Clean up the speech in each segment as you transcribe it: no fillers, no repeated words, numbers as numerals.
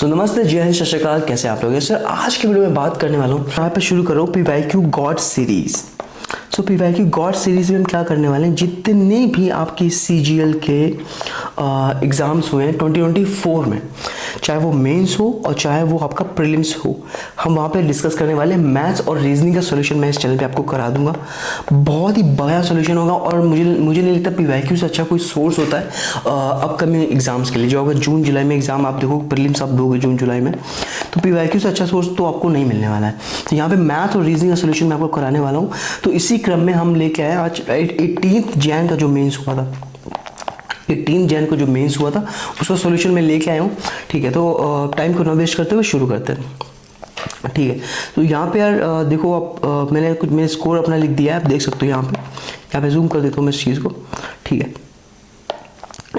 तो नमस्ते, जय हिंद, सत श्री अकाल। कैसे आप लोग हैं सर? आज की वीडियो में बात करने वाला हूँ, यहाँ पे शुरू करो पीवाईक्यू गॉड सीरीज। सो पीवाईक्यू गॉड सीरीज में हम क्या करने वाले हैं, जितने भी आपकी सीजीएल के एग्ज़ाम्स हुए हैं 2024 में, चाहे वो मेंस हो और चाहे वो आपका प्रीलिम्स हो, हम वहाँ पे डिस्कस करने वाले हैं। मैथ्स और रीजनिंग का सॉल्यूशन मैं इस चैनल पे आपको करा दूंगा। बहुत ही बढ़िया सॉल्यूशन होगा और मुझे नहीं लगता पीवाईक्यू से अच्छा कोई सोर्स होता है अपकमिंग एग्जाम्स के लिए। जो अगर जून जुलाई में एग्जाम आप देखो, प्रीलिम्स आप दोगे जून जुलाई में, तो पीवाईक्यू से अच्छा सोर्स तो आपको नहीं मिलने वाला है। तो यहाँ पे मैथ और रीजनिंग का सॉल्यूशन मैं आपको कराने वाला हूँ। तो इसी क्रम में हम लेके आए आज 18 जैन का जो मेंस हुआ था, 18 जैन को जो मेंस हुआ था उसका सॉल्यूशन मैं लेके आया हूँ। ठीक है, तो टाइम को ना वेस्ट करते हुए शुरू करते हैं। ठीक है, तो यहाँ पे यार देखो आप, मैंने स्कोर अपना लिख दिया है, आप देख सकते हो। यहाँ पे जूम कर देता हूँ मैं इस चीज़ को। ठीक है,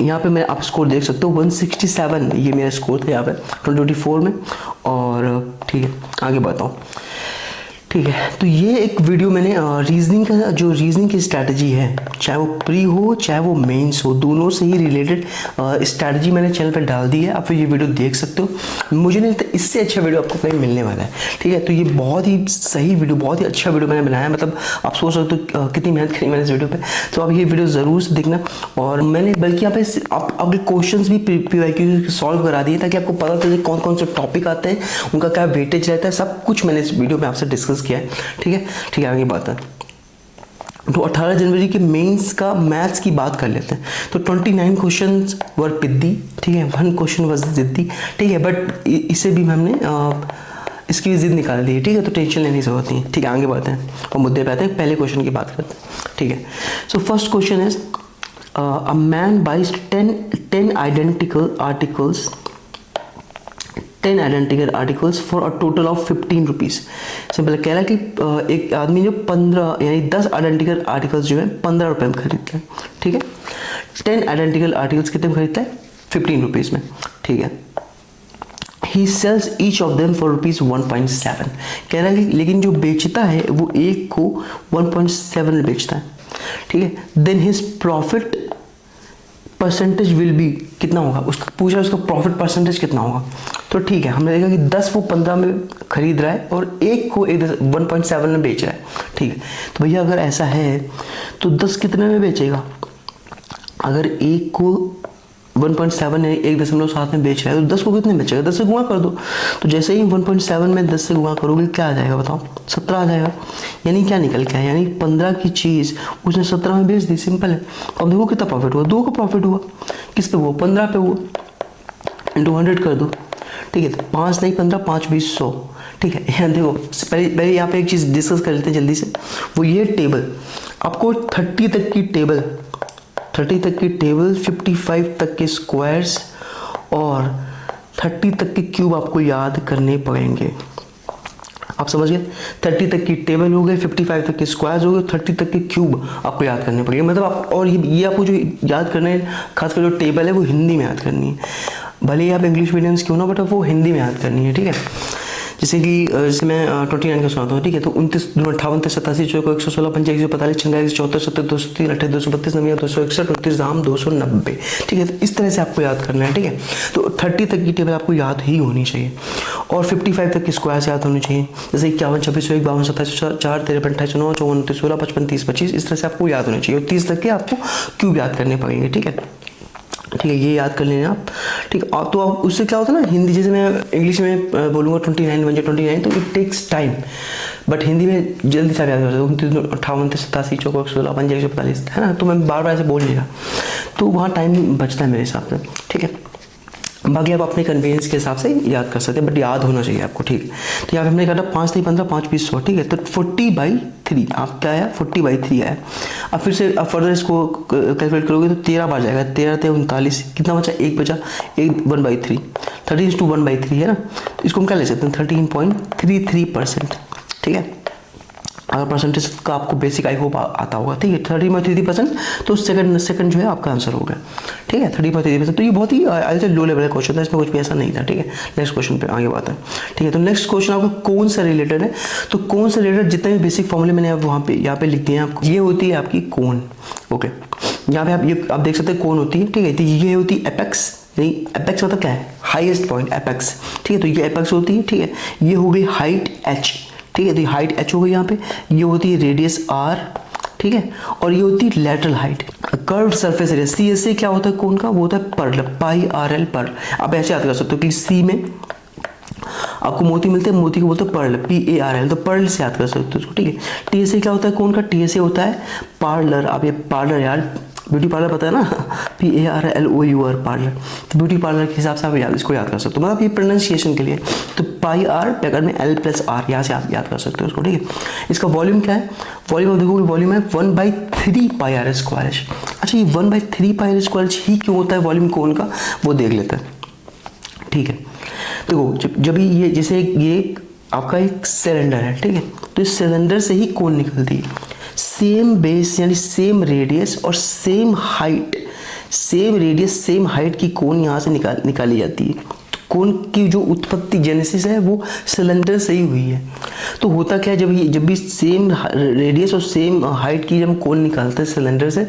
यहाँ पे मैं आप स्कोर देख सकते हो 167, ये मेरा स्कोर था यहाँ पे 2024 में। और ठीक है, आगे बढ़ता हूँ। ठीक है, तो ये एक वीडियो मैंने रीजनिंग का, जो रीजनिंग की स्ट्रैटेजी है, चाहे वो प्री हो चाहे वो मेंस हो, दोनों से ही रिलेटेड स्ट्रैटेजी मैंने चैनल पर डाल दी है। आप ये वीडियो देख सकते हो। मुझे नहीं लगता इससे अच्छा वीडियो आपको कहीं मिलने वाला है। ठीक है, तो ये बहुत ही सही वीडियो, बहुत ही अच्छा वीडियो मैंने बनाया है। मतलब आप सोच सकते हो कितनी मेहनत करी मैंने इस वीडियो पर। तो आप ये वीडियो ज़रूर से देखना। और मैंने बल्कि यहाँ पे आपके क्वेश्चन भी पीवाईक्यू सॉल्व करा दिए ताकि आपको पता चले कौन कौन से टॉपिक आते हैं, उनका क्या वेटेज रहता है, सब कुछ मैंने इस वीडियो में आपसे डिस्कस किया है। ठीक है, आगे बात है। तो 18 जनवरी के मेंस का मैथ्स की बात कर लेते हैं। तो 29 क्वेश्चंस वर पिद्दी। ठीक है, 1 क्वेश्चन वॉज जिद्दी। ठीक है, बट इसे भी हमने इसकी जिद निकाल दी है। ठीक है, तो टेंशन लेने की जरूरत नहीं है। ठीक है, आगे बढ़ते हैं और मुद्दे पे आते हैं। पहले क्वेश्चन की बात करते हैं। ठीक है, so first question is a man buys 10 identical articles for a total of 15 rupees. Simple कह रहा है कि एक आदमी जो 15 यानी 10 आइडेंटिकल आर्टिकल्स जो है 15 रुपये में खरीदता है। ठीक है, 10 आइडेंटिकल आर्टिकल्स कितने में खरीदता है? 15 रुपीज़ में। ठीक है, he sells each of them for rupees 1.7। कह रहा है कि लेकिन जो बेचता है वो एक को 1.7 में बेचता है। ठीक है, then his profit percentage will be, कितना होगा उसका, पूछा उसका प्रॉफिट परसेंटेज कितना होगा। तो ठीक है, हमने देखा कि 10 वो 15 में खरीद रहा है और एक को 1.7 में बेच रहा है। ठीक है, तो भैया अगर ऐसा है तो 10 कितने में बेचेगा? अगर एक को 1.7 है, 1.7 में बेच रहा है, तो 10 को कितने बेचेगा? 10 से गुणा कर दो। तो जैसे ही 1.7 में 10 से गुणा करोगे क्या आ जाएगा बताओ? 17 आ जाएगा। यानी क्या निकल के आया, यानी 15 की चीज़ उसने 17 में बेच दी। सिंपल है। अब देखो कितना प्रॉफिट हुआ, 2 का प्रॉफिट हुआ। किस पे हुआ? 15 पे हुआ। इंटू 100 कर दो। ठीक है, तो 5 नहीं 15, 5 20 100। ठीक है, यहाँ देखो पहले यहाँ पे एक चीज़ डिस्कस कर लेते हैं जल्दी से। वो ये टेबल आपको 30 तक की टेबल, 55 तक के स्क्वायर्स और 30 तक के क्यूब आपको याद करने पड़ेंगे। आप समझ गए? 30 तक की टेबल हो गए, 55 तक के स्क्वायर्स हो गए, 30 तक के क्यूब आपको याद करने पड़ेंगे। मतलब आप, और ये आपको जो याद करना है, खासकर जो टेबल है वो हिंदी में याद करनी है। भले ही आप इंग्लिश मीडियम्स क्यों ना, बट वो हिंदी में याद करनी है। ठीक है, जैसे मैं 29 का सुनाता हूँ। ठीक है, तो 29 दूनी 58 87 चौको 116 55 145 46 74 70 203 28 232 99 261 29 धाम 290। ठीक है, तो इस तरह से आपको याद करना है। ठीक है, तो 30 तक की टेबल आपको याद ही होनी चाहिए और 55 तक की स्क्वायर्स याद होनी चाहिए। जैसे 51 26 1 52 27 4 13 28 9 54 29 16 55 30 25, इस तरह से आपको याद होनी चाहिए। और 30 तक के आपको क्यूब याद करने पड़ेंगे। ठीक है, ये याद कर लेना आप। ठीक है, तो आप उससे क्या होता है ना, हिंदी जैसे मैं इंग्लिश में बोलूँगा 29 बन जाए 29, तो it takes time, but Hindi में जल्दी से याद हो जाता है। 58 87 चौको 16 55 145 है ना, तो मैं बार बार ऐसे बोल लेगा, तो वहाँ टाइम बचता है मेरे हिसाब से। ठीक है, बाकी आप अपने कन्वीनियंस के हिसाब से याद कर सकते हैं, बट याद होना चाहिए आपको। ठीक है, तो यहाँ पे हमने कहा 5 नहीं 15 5 20 100। ठीक है, तो 40/3 आप क्या आया? 40/3 आया। अब फिर से अब फर्दर इसको कैलकुलेट करोगे तो 13 बार जाएगा। 13 × 39, कितना बचा? 1 बचा। 1/3 13 × 1/3 है ना, तो इसको हम क्या ले सकते हैं? 13.33%। ठीक है, अगर परसेंटेज का आपको बेसिक आई होप आता होगा। ठीक है, 30.33%, तो सेकंड जो है आपका आंसर होगा। ठीक है, 30.33%। तो ये बहुत ही आज लो लेवल का क्वेश्चन था, इसमें कुछ भी ऐसा नहीं था। ठीक है, नेक्स्ट क्वेश्चन पे आगे बात है। ठीक है, तो नेक्स्ट क्वेश्चन आपका कौन सा रिलेटेड है? तो कौन से रिलेटेड जितने भी बेसिक फॉर्मूले मैंने वहाँ पे यहाँ पे लिख दिए हैं आपको। ये होती है आपकी कोन। ओके, यहाँ पे आप देख सकते हैं कोन होती है। ठीक है, तो ये होती है एपेक्स, यानी एपेक्स मतलब क्या है, हाईएस्ट पॉइंट एपेक्स, ठीक है। तो ये एपेक्स होती है, ठीक है। ये हो गई हाइट h, ठीक है। तो ये हाइट h हो गई यहाँ पे, ये होती है रेडियस r, ठीक है। और ये होती है lateral height. Curved surface area सी से क्या होता है कोन का, वो होता है पर्ल, पाई आर एल पर्ल। आप ऐसे याद कर सकते हो कि सी में आपको मोती मिलते हैं, मोती को बोलते हैं पर्ल, PARL, तो पर्ल से याद कर सकते हो उसको, ठीक है। टी से क्या होता है कोन का, टी से होता है पार्लर। आप ये पार्लर यार ब्यूटी पार्लर पता है ना, PARLOUR पार्लर, तो ब्यूटी पार्लर के हिसाब से आप इसको याद कर सकते हो, मतलब ये प्रोनाउंसिएशन के लिए। तो पाई आर ब्रैकेट में L + R, यहाँ से आप याद कर सकते हो उसको, ठीक है। इसका वॉल्यूम क्या है, वॉल्यूम देखोगे वॉल्यूम है 1/3 पाई आर स्क्वायर एच। अच्छा ये 1/3 पाई आर स्क्वायर एच ही क्यों होता है वॉल्यूम कोन का, वो देख लेते हैं, ठीक है। देखो जब ये जैसे ये आपका एक सिलेंडर है, ठीक है। तो इस सिलेंडर से ही कोन निकलती है, सेम बेस यानी सेम रेडियस और same height, same radius same height की कोन यहाँ से निकाली जाती है। तो कोन की जो उत्पत्ति जेनेसिस है वो सिलेंडर से ही हुई है। तो होता क्या है, जब भी सेम रेडियस और सेम हाइट की जब कोन निकालते हैं सिलेंडर से,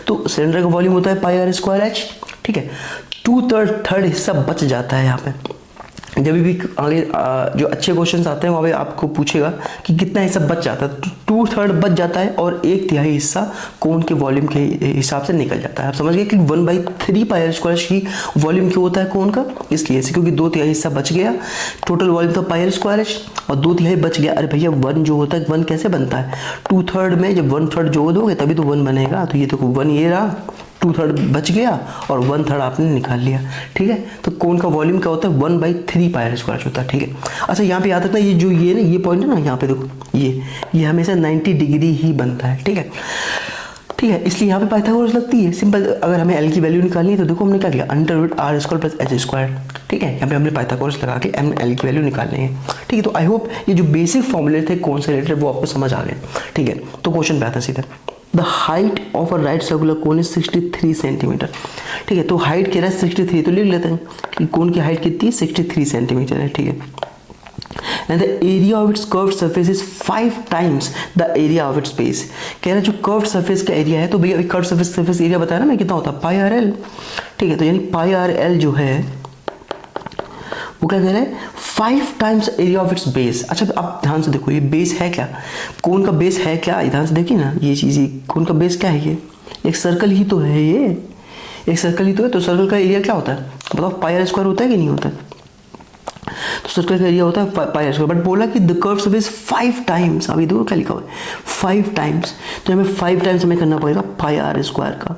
तो सिलेंडर का वॉल्यूम होता है पाई आर स्क्वायर एच, ठीक है। 2/3 हिस्सा बच जाता है यहाँ पे। जब भी आगे जो अच्छे क्वेश्चंस आते हैं वहाँ पे आपको पूछेगा कि कितना हिस्सा बच जाता है, तो 2/3 बच जाता है और 1/3 हिस्सा कोन के वॉल्यूम के हिसाब से निकल जाता है। आप समझ गए कि 1/3 पाई आर स्क्वायर ही वॉल्यूम क्यों होता है कोन का, इसलिए से क्योंकि 2/3 हिस्सा बच गया, टोटल वॉल्यूम था पाई आर स्क्वायर एच, और 2/3 बच गया। अरे भैया 1 जो होता है 1 कैसे बनता है, 2/3 में जब 1/3 जोड़ दोगे तभी तो 1 बनेगा। तो ये देखो 1 ये रहा, 2/3 बच गया और 1/3 आपने निकाल लिया, ठीक है। तो कोन का वॉल्यूम क्या होता है 1/3 पाई आर स्क्वायर होता है, ठीक है। अच्छा यहाँ पे याद रखना ये जो ये ना ये पॉइंट है ना, यहाँ पे देखो ये हमेशा 90 डिग्री ही बनता है, ठीक है, ठीक है। इसलिए यहाँ पे पाइथागोरस लगती है सिंपल। अगर हमें एल की वैल्यू निकालनी है तो देखो हमने क्या किया, √r² + h², ठीक है। यहाँ पे हमने पाइथागोरस लगा के एल की वैल्यू निकालनी है, ठीक है। तो आई होप ये जो बेसिक फॉर्मूले थे कौन से रिलेटेड वो आपको समझ आ गए, ठीक है। तो क्वेश्चन पे आता है सीधा, the height of a right circular cone is 63 centimetre, ठीक है। तो हाइट कह रहा है 63, तो लिख लेते हैं कि कोन की हाइट कितनी है 63 सेंटीमीटर है, ठीक है। And the area of its curved surface is 5 times the area of its base। कह रहा है जो कर्व्ड सरफेस का एरिया है, तो भैया कर्व्ड सरफेस एरिया बताया ना मैं कितना होता है पाई आर एल, ठीक है। तो यानी पाई आर एल जो है वो क्या कह रहा है 5 times area of its base. अच्छा आप ध्यान से देखो ये बेस है क्या, कोन का बेस है क्या, ध्यान से देखिए ना ये चीज़, कोन का बेस क्या है, ये एक सर्कल ही तो है, ये एक सर्कल ही तो है। तो सर्कल का एरिया क्या होता है बताओ, पाई आर स्क्वायर होता है कि नहीं होता है। तो सर्कल का एरिया होता है पाई आर स्क्वायर, बट बोला कि द कर्व सरफेस 5 टाइम्स, अभी देखो क्या लिखा हुआ है 5 टाइम्स, तो हमें 5 टाइम्स हमें करना पड़ेगा पाई आर स्क्वायर का,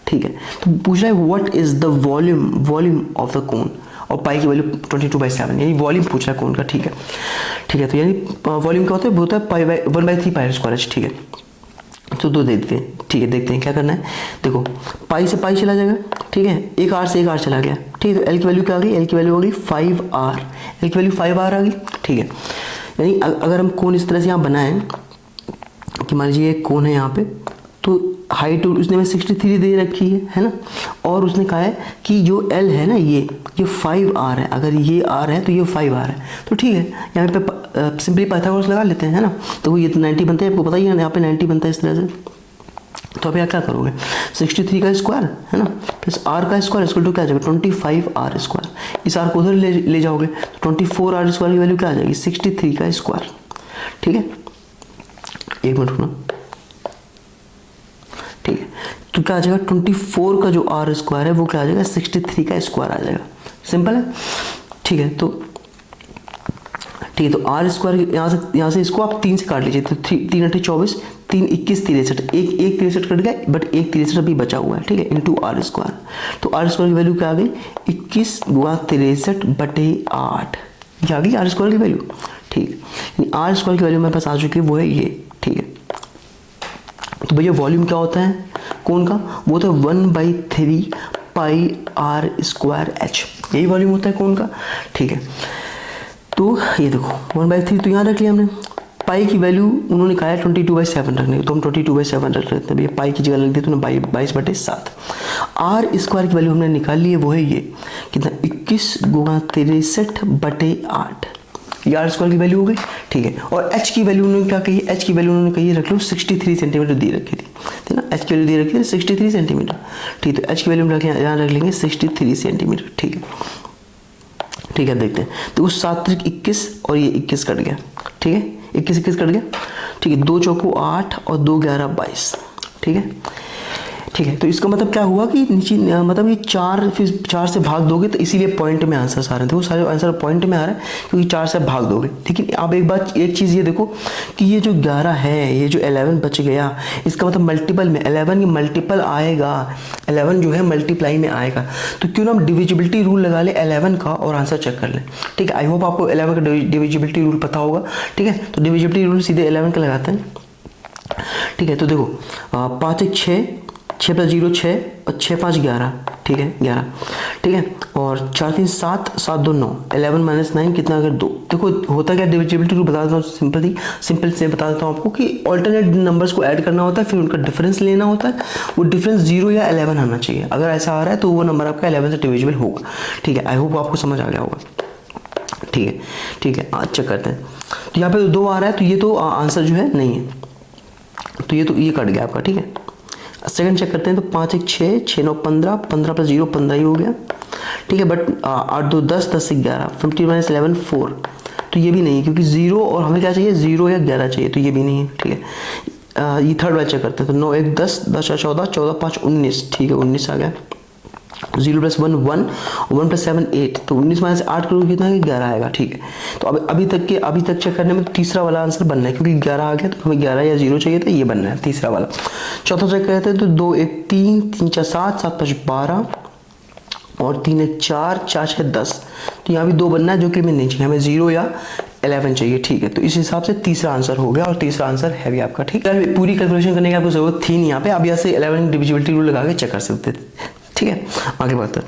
ठीक है। तो पूछ रहा है what is the volume of the cone, और पाई की वैल्यू 22/7, यानी वॉल्यूम पूछ रहा है कोन का, ठीक है, ठीक है। तो यानी वॉल्यूम क्या होता है, होता है 1/3 पाई आर स्क्वायर एच, ठीक है। तो दो दे देते हैं, ठीक है। देखते हैं क्या करना है, देखो पाई से पाई चला जाएगा, ठीक है, एक आर से एक आर चला गया, ठीक है। तो एल की वैल्यू क्या आ गई, एल की वैल्यू हो गई 5r, एल की वैल्यू 5r आ गई, ठीक है। यानी अगर हम कोन इस तरह से यहाँ बनाएं कि मान लीजिए एक कोन है यहाँ पे, तो हाइट उसने में 63 दे रखी है ना, और उसने कहा है कि जो L है ना ये 5r है, अगर ये r है तो ये 5r है, तो ठीक है। यहाँ पे सिंपली पाइथागोरस लगा लेते हैं, है ना। तो ये तो 90 बनता है, आपको पता ही है यहाँ पे 90 बनता है इस तरह से। तो अब यहाँ क्या करोगे 63 का स्क्वायर है ना प्लस r का स्क्वायर इक्वल टू क्या आ जाएगा 25r स्क्वायर, इस r को उधर ले जाओगे तो 24r स्क्वायर की वैल्यू क्या आ जाएगी 63 का स्क्वायर, ठीक है। एक मिनट रुकना, ठीक है। तो क्या आ जाएगा 24 का जो r स्क्वायर है वो क्या आ जाएगा 63 का स्क्वायर आ जाएगा, सिंपल है, ठीक है। तो ठीक है, तो आर स्क्वायर यहाँ से इसको आप 3 से काट लीजिए, तो 3 × 24 3 21 63, एक 63 कट गया बट एक 63 अभी बचा हुआ है, ठीक है, इंटू आर स्क्वायर। तो आर स्क्वायर की वैल्यू क्या आ गई 21 × 63/8, ये आ गई आर स्क्वायर की वैल्यू, ठीक। आर स्क्वायर की वैल्यू मेरे पास आ चुकी है, वो है ये, ठीक है। तो भैया वॉल्यूम क्या होता है कौन का, वो तो 1/3 पाई आर स्क्वायर एच, यही वॉल्यूम होता है कौन का, ठीक है। तो ये देखो 1/3 तो यहाँ रख लिया हमने, पाई की वैल्यू उन्होंने कहा है 22/7 रखने, तो हम 22/7 रख लेते हैं भैया, पाई की जगह लग दी तो 22/7। आर स्क्वायर की वैल्यू हमने निकाल ली है, वो है ये कितना 21 × 63/8, ये आर स्क्वायर की वैल्यू हो गई, ठीक है। और एच की वैल्यू उन्होंने क्या कही, एच की वैल्यू उन्होंने कही रख लो 63 सेंटीमीटर दी रखी थी, है ना, एच की वैल्यू दे रखी है 63 सेंटीमीटर। ठीक है, तो एच की वैल्यू हम यहाँ रख लेंगे 63 सेंटीमीटर। ठीक है, ठीक है, देखते हैं। तो उस 7 त्रिक 21 और ये 21 कट गया। ठीक है, 21 कट गया। ठीक है, 2 चौको 8 और 2 11 22। ठीक है, ठीक है, तो इसका मतलब क्या हुआ कि नीचे मतलब ये 4 फिर 4 से भाग दोगे तो इसीलिए पॉइंट में आंसर आ रहे थे, वो सारे आंसर पॉइंट में आ रहा है क्योंकि 4 से भाग दोगे। लेकिन आप एक चीज़ ये देखो कि ये जो 11 है, ये जो 11 बच गया, इसका मतलब मल्टीपल में 11 की मल्टीपल आएगा, 11 जो है मल्टीप्लाई में आएगा। तो क्यों ना हम डिविजिबिलिटी रूल लगा ले 11 का और आंसर चेक कर लें। ठीक है, आई होप आपको 11 का डिविजिबिलिटी रूल पता होगा। ठीक है, तो डिविजिबिलिटी रूल सीधे 11 का लगाते हैं। ठीक है, तो देखो 5 1 6, 6 + 0 6 और 6 5 11। ठीक है, 11। ठीक है, और 4 3 7, 7 2 9, 11 - 9 कितना, अगर 2। देखो होता क्या, डिविजिबिलिटी रूल बता देता हूँ सिंपल से बता देता हूँ आपको कि ऑल्टरनेट नंबर्स को ऐड करना होता है, फिर उनका डिफरेंस लेना होता है। वो डिफरेंस 0 या 11 आना चाहिए। अगर ऐसा आ रहा है तो वो नंबर आपका 11 से डिविजिबल होगा। ठीक है, आई होप आपको समझ आ गया होगा। ठीक है, ठीक है, आज चेक करते हैं। तो यहाँ पे 2 आ रहा है, तो ये तो आंसर जो है नहीं है, तो ये कट गया आपका। ठीक है, सेकंड चेक करते हैं। तो 5 1 6, 6 9 15, 15 + 0 15 ही हो गया। ठीक है, बट 8 2 10, 10 से 11, 15 - 11 4, तो ये भी नहीं है क्योंकि 0 और हमें क्या चाहिए, 0 या 11 चाहिए, तो ये भी नहीं है। ठीक है, ये थर्ड वाला चेक करते हैं। तो 9 1 10, 10 4 14, 14 5 19। ठीक है, 19 आ गया। 0 + 1 1, 1 + 7 8, तो 19 - 8 करोगे कितना है, 11 आएगा। ठीक है, तो अभी तक चेक करने में तीसरा वाला आंसर बनना है क्योंकि 11 आ गया, तो हमें 11 या 0 चाहिए था, ये बनना है तीसरा वाला। चौथा चेक करते हैं। तो 2 1 3, 3 4 7, 7 5 12 और 3 1 4, 4 6 10, तो यहाँ भी 2 बनना है जो कि हमें नहीं चाहिए, हमें 0 या 11 चाहिए। ठीक है, तो इस हिसाब से तीसरा आंसर हो गया और तीसरा आंसर है भी आपका। ठीक है, पूरी कैलकुलेशन करने की आपको जरूरत थी नहीं यहाँ पे, आप यहाँ से 11 डिविजिबिलिटी रूल लगा के चेक कर सकते थे। ठीक है, आगे बढ़ते हैं।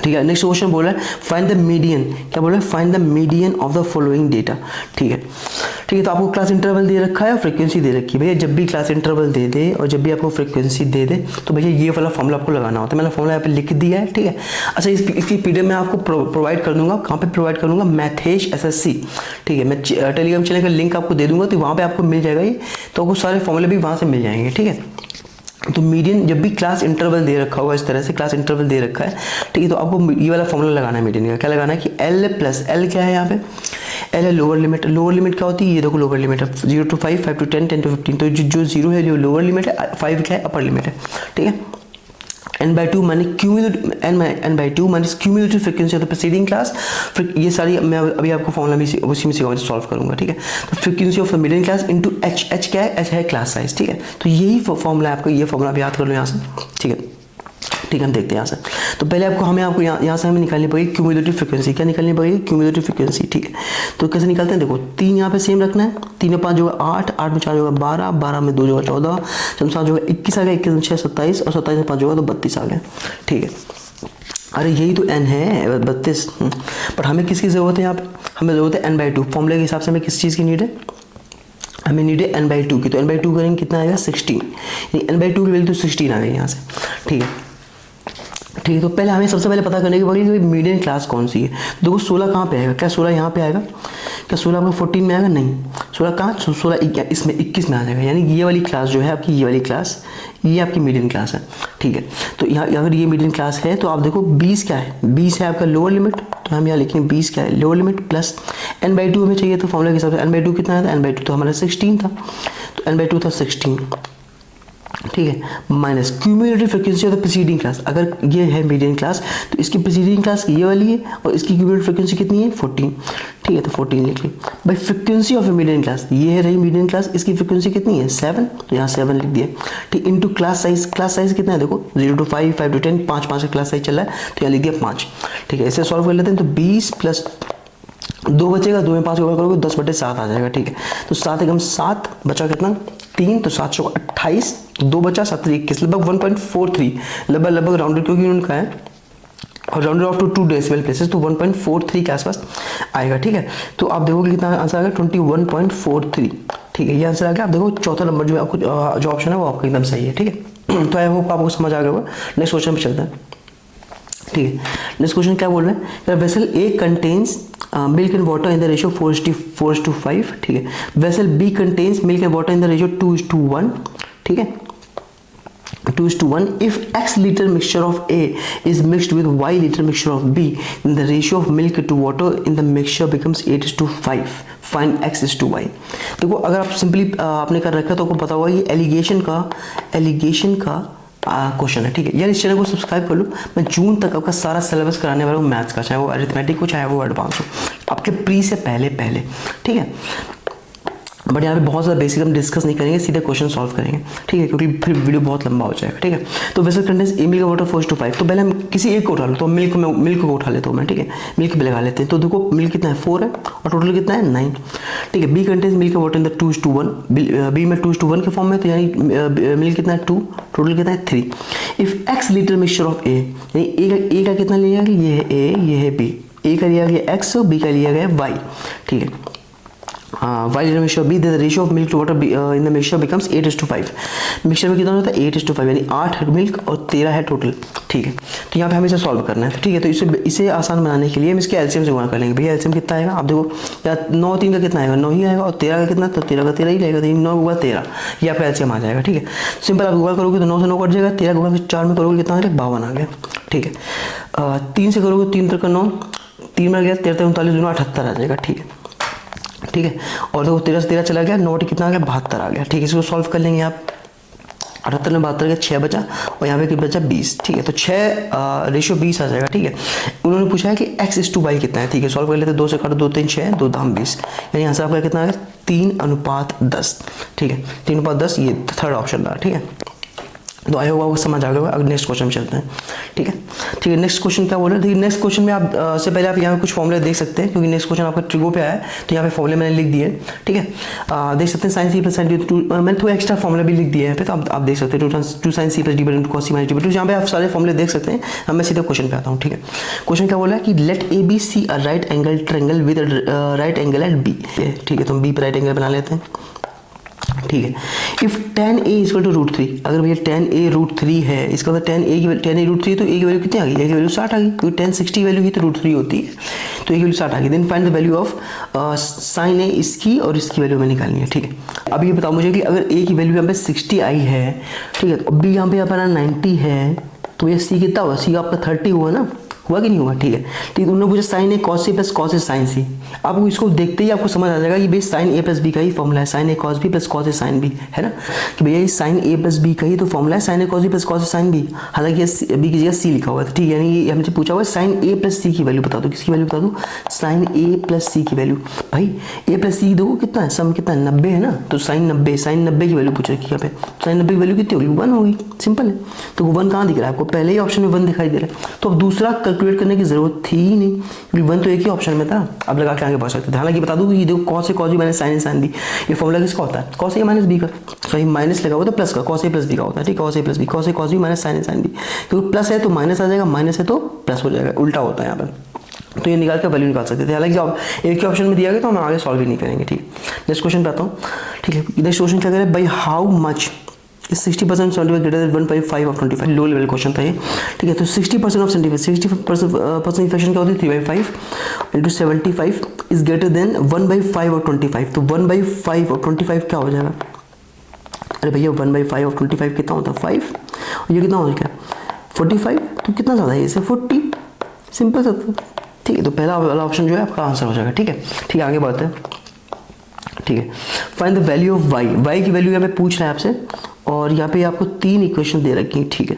ठीक है, नेक्स्ट क्वेश्चन बोल रहा है फाइंड द मीडियन। क्या बोल रहा है, find the median of the following data. ठीक है, ठीक है, तो आपको क्लास इंटरवल दे रखा है और फ्रीक्वेंसी दे रखी है। भैया जब भी क्लास इंटरवल दे दे और जब भी आपको फ्रीक्वेंसी दे दे तो भैया ये वाला फॉर्मूला आपको लगाना होता है। मैंने फॉर्मूला यहाँ पे लिख दिया है। ठीक है, अच्छा इसकी पीडीएफ मैं आपको प्रोवाइड कर दूंगा। कहाँ पे प्रोवाइड करूँगा, मैथेश SSC। ठीक है, मैं टेलीग्राम चैनल का लिंक आपको दे दूंगा, तो वहाँ पर आपको मिल जाएगा ये, तो आपको सारे फॉर्मूले भी वहाँ से मिल जाएंगे। ठीक है, तो मीडियन जब भी क्लास इंटरवल दे रखा होगा, इस तरह से क्लास इंटरवल दे रखा है। ठीक है, तो आपको ये वाला फॉर्मूला लगाना है मीडियन का। क्या लगाना है कि L + L क्या है यहाँ पे, L है लोअर लिमिट। लोअर लिमिट क्या होती है, ये देखो लोअर लिमिट है 0 to 5, 5 to 10, 10 to 15। तो जो 0 है जो लोअर लिमिट है, 5 क्या है अपर लिमिट है। ठीक है, n/2 माने cumulative frequency of the preceding class. ये सारी मैं अभी आपको फॉर्मूला भी उसी में सॉल्व करूंगा। ठीक है, तो frequency of the median class into h क्या है, h है क्लास साइज। ठीक है, तो यही फॉर्मूला है आपको, ये फॉर्मूला आप याद कर लो यहाँ से। ठीक है, ठीक है, हम देखते हैं यहाँ से। तो पहले हमें यहाँ से हमें निकालनी पड़ेगी क्यूमुलेटिव फ्रीक्वेंसी। क्या निकालनी पड़ेगी, क्यूमुलेटिव फ्रीक्वेंसी। ठीक है, तो कैसे निकालते हैं, देखो 3 यहाँ पे सेम रखना है। 3 में 5 जो 8, 8 में 4 जो 12, 12 में 2 जो 14, 7 जो 21 आ गया, 21 में 6 27 और 27 में 5 जो तो 32 आ गया। ठीक है, अरे यही तो n है 32, पर हमें किसकी ज़रूरत है यहाँ पे, हमें ज़रूरत है n/2। फॉर्मूले के हिसाब से हमें किस चीज़ की नीड है, हमें नीड है n/2 की। तो n/2 करेंगे कितना आएगा 16, यानी n/2 की वैल्यू तो 16 आ गई यहाँ से। ठीक है, ठीक है, तो पहले हमें सबसे पहले पता करने की पड़ेगी कि मीडियन क्लास कौन सी है। देखो 16 कहाँ पे आएगा, क्या 16 यहाँ पे आएगा, क्या 16 आपका 14 में आएगा, नहीं 16 कहाँ, 16 इसमें 21 में आ जाएगा। यानी ये वाली क्लास जो है आपकी, ये वाली क्लास, ये आपकी मीडियन क्लास है। ठीक है, तो यहाँ अगर ये मीडियन क्लास है तो आप देखो 20 क्या है, 20 है आपका लोअर लिमिट, तो हम यहाँ लिखेंगे 20 क्या है लोअर लिमिट प्लस n/2 हमें चाहिए। तो फॉर्मूला के हिसाब से n/2 कितना है, n/2 तो हमारा 16 था, तो n/2 था 16। ठीक है, minus cumulative frequency of the preceding class. अगर ये है मीडियन क्लास तो इसकी प्रीसीडिंग क्लास ये वाली है और इसकी क्यूमुलेटिव फ्रीक्वेंसी कितनी है 14। ठीक है, तो 14 लिख ली। भाई frequency of A median class, ये है रही मीडियन क्लास, इसकी फ्रीक्वेंसी कितनी है 7, तो यहाँ 7 लिख दिया। ठीक, into class size, class size कितना है देखो 0 to 5, 5 to 10, 5 का क्लास साइज चल रहा है, तो यहाँ लिख दिया 5। ठीक है, इसे सॉल्व कर लेते हैं। तो 20 प्लस 2 बचेगा, 2 में 5 को करोगे 10/7 आ जाएगा। ठीक है, तो 7 एकम 7 बचा कितना 3, तो 7 को 28, 2 बचा 7 21, लगभग 1.43, लगभग राउंडेड क्योंकि उनका है और rounded off to 2 decimal places, तो 1.43 के आसपास आएगा। ठीक है, तो आप देखोगे कितना आंसर आ गया 21.43। ठीक है, ये आंसर आ गया। आप देखो चौथा नंबर जो आपको जो ऑप्शन है वो आपका एकदम सही है। ठीक है, तो आई होप आपको समझ आ गया होगा। नेक्स्ट क्वेश्चन पे चलते हैं। ठीक है, नेक्स्ट क्वेश्चन क्या बोल रहे हैं, vessel A contains milk and water in the ratio 4:5। ठीक है, vessel B contains milk and water in the ratio 2:1। ठीक है, 2:1. If X liter mixture of A is mixed with Y liter mixture of B, then the ratio of milk to water in the mixture becomes 8:5. Find X is to Y. देखो अगर आप simply आपने कर रखा तो आपको पता होगा ये एलिगेशन का क्वेश्चन है, ठीक है। यार इस चैनल को सब्सक्राइब कर लो, मैं जून तक आपका सारा सिलेबस कराने वाला हूँ मैथ्स का, चाहे वो अरिथमेटिक हो चाहे वो एडवांस हो, आपके प्री से पहले, ठीक है। बट यहाँ पे बहुत ज़्यादा बेसिक हम डिस्कस नहीं करेंगे, सीधे क्वेश्चन सॉल्व करेंगे, ठीक है, क्योंकि फिर वीडियो बहुत लंबा हो जाएगा, ठीक है। तो वेसल कंटेंस ए मिल्क वाटर 4:5, तो पहले हम किसी एक को उठा लो, तो मिल्क को उठा लेता हूँ मैं, ठीक है, मिल्क भी लगा लेते हैं। तो देखो मिल्क कितना है 4 है और टोटल कितना है 9, ठीक है। B contains milk water in the 2:1, B में 2:1 के फॉर्म में, तो यानी मिल्क कितना है 2, टोटल कितना है 3। If x litre mixture of A, यानी ए का कितना लिया गया, ये है ए, ये है बी, ए का लिया गया एक्स और बी का लिया गया वाई, ठीक है। Y liter mixture B, the ratio of milk to water in the mixture becomes 8:5. Mixture में कितना होता है 8:5, यानी 8 है मिल्क और 13 है टोटल, ठीक है। तो यहाँ पे हमें इसे सॉल्व करना है, ठीक है। तो इसे आसान बनाने के लिए हम इसके एलसीएम से गुणा कर लेंगे। भैया एलसीएम कितना आएगा, आप देखो यार 9 3 का कितना आएगा 9 ही आएगा, और 13 का कितना, तो 13 का 13 ही रहेगा, तो 9 होगा 13, ये आपका एलसीएम आ जाएगा, ठीक है। सिंपल आप गुणा करोगे तो 9 से 9 कट जाएगा, 13 गुणा 4 में करोगे कितना आ जाएगा 52 आ गया, ठीक है। 3 से करोगे 3 तक का 9, 3 में गया 13 39 दोनों 78 आ जाएगा, ठीक है, ठीक है। और देखो 13 से 13 चला गया, 9 कितना आ गया 72 आ गया, ठीक है। इसको सॉल्व कर लेंगे आप, 78 में 72 का 6 बचा और यहाँ पे कितना बचा 20, ठीक है। तो 6 रेशियो 20 आ जाएगा, ठीक है। उन्होंने पूछा है कि x is to y कितना है, ठीक है। सॉल्व कर लेते हैं, 2 से काटो 2 3 6, 2 दाम 20, यानी यहाँ से आपका कितना आ गया 3:10, ठीक है। 3:10 ये थर्ड ऑप्शन था, ठीक है। तो आई होप आपको समझ आ गया। अगर नेक्स्ट क्वेश्चन में चलते हैं, ठीक है, ठीक है। नेक्स्ट क्वेश्चन क्या बोल रहे हैं, देखिए नेक्स्ट क्वेश्चन में आप से पहले आप यहाँ पे कुछ फॉर्मूले देख सकते हैं, क्योंकि नेक्स्ट क्वेश्चन आपका ट्रिगो पे आया है, तो यहाँ पे फॉर्मूले मैंने लिख दिए, ठीक है। देख सकते हैं sine C plus sine D, मैंने थोड़ा एक्स्ट्रा फॉर्मूला भी लिख दिए यहाँ पे, तो आप देख सकते हैं 2 sin c plus D by cos C minus D by 2, यहाँ पे आप सारे फॉर्मूले देख सकते हैं। अब मैं सीधा क्वेश्चन पे आता हूँ, ठीक है। क्वेश्चन क्या बोला है कि let A B C a right angle triangle with right angle at B, ठीक है। तो हम बी पे राइट एंगल बना लेते हैं, ठीक है। If tan a equal to √3, अगर भैया tan a √3 है, इसका मतलब tan a √3 तो a की वैल्यू कितनी आ गई, a की वैल्यू 60 आ गई, क्योंकि tan 60 वैल्यू ही तो √3 होती है, तो a की वैल्यू 60 आ गई। Then find the value of sin a, इसकी और इसकी वैल्यू हमें निकालनी है, ठीक है। अब ये बताओ मुझे कि अगर a की वैल्यू यहाँ पे 60 आई है, ठीक है, तो b यहाँ पे अपना 90 है, तो ये c कितना होगा, c आपका 30 हुआ ना, हुआ कि नहीं हुआ, ठीक है। ठीक है, उन्होंने पूछा sign A cos A plus cos A sign सी, आपको इसको देखते ही आपको समझ आ जाएगा कि भाई साइन ए प्लस बी का ही फॉर्मूला है, sign A cos B plus cos A sine B, है ना, कि भैया ये साइन ए प्लस बी का ही तो फॉर्मूला है, sign A cos B plus cos A sine B, हालांकि ये बी की जगह सी लिखा हुआ है, ठीक है। यानी ये हमसे पूछा हुआ है साइन ए प्लस सी की वैल्यू बता दो, किसकी वैल्यू बता दो, साइन ए प्लस सी की वैल्यू। भाई ए प्लस सी देखो कितना है, सम कितना है 90 है ना, तो साइन 90 की वैल्यू पूछ रखी है यहाँ पे, साइन 90 की वैल्यू कितनी होगी 1 होगी, सिंपल है। तो 1 कहाँ दिख रहा है आपको, पहले ही ऑप्शन में 1 दिखाई दे रहा है, तो अब दूसरा कैलकुलेट करने की जरूरत थी नहीं, क्योंकि 1 तो एक ही ऑप्शन में था, अब लगा के आगे बढ़ सकते थे। हालांकि बता दूं कि देखो cos A cos B minus sign A sine B, ये फॉर्मूला किसका होता है, कॉस ए माइनस बी का, सॉरी माइनस लगा हुआ तो प्लस का, कॉस ए प्लस बी का होता है, ठीक है। Cos A plus B, cos A cos B minus sign A sine B, क्योंकि प्लस है तो माइनस आ जाएगा, माइनस है तो प्लस हो जाएगा, उल्टा होता है यहाँ पर, तो ये निकाल कर वैल्यू निकाल सकते थे। हालांकि जब एक ही ऑप्शन में दिया गया तो हम आगे सॉल्व ही नहीं करेंगे, ठीक। नेक्स्ट क्वेश्चन पे आता हूँ, ठीक है। नेक्स्ट क्वेश्चन क्या करें, बाई हाउ मच इस 60% 75 greater than 1/5 of 25, low level question था ये, ठीक है। तो 60% ऑफ 75, 60% इन्फेक्शन क्या होती है 3/5 into 75 is greater than 1/5 of 25, तो 1/5 ऑफ 25 क्या हो जाएगा, अरे भैया 1/5 ऑफ 25 कितना होता है 5, और ये कितना हो जाएगा 45, तो कितना ज़्यादा है इसे 40, सिंपल सा, ठीक है। तो पहला वाला ऑप्शन जो है आपका आंसर हो जाएगा, ठीक है। ठीक है, आगे बढ़ते हैं, ठीक है। Find the value of Y, Y की वैल्यू यहाँ पे पूछ रहा है आपसे, और यहाँ पे आपको 3 इक्वेशन दे रखी है, ठीक है,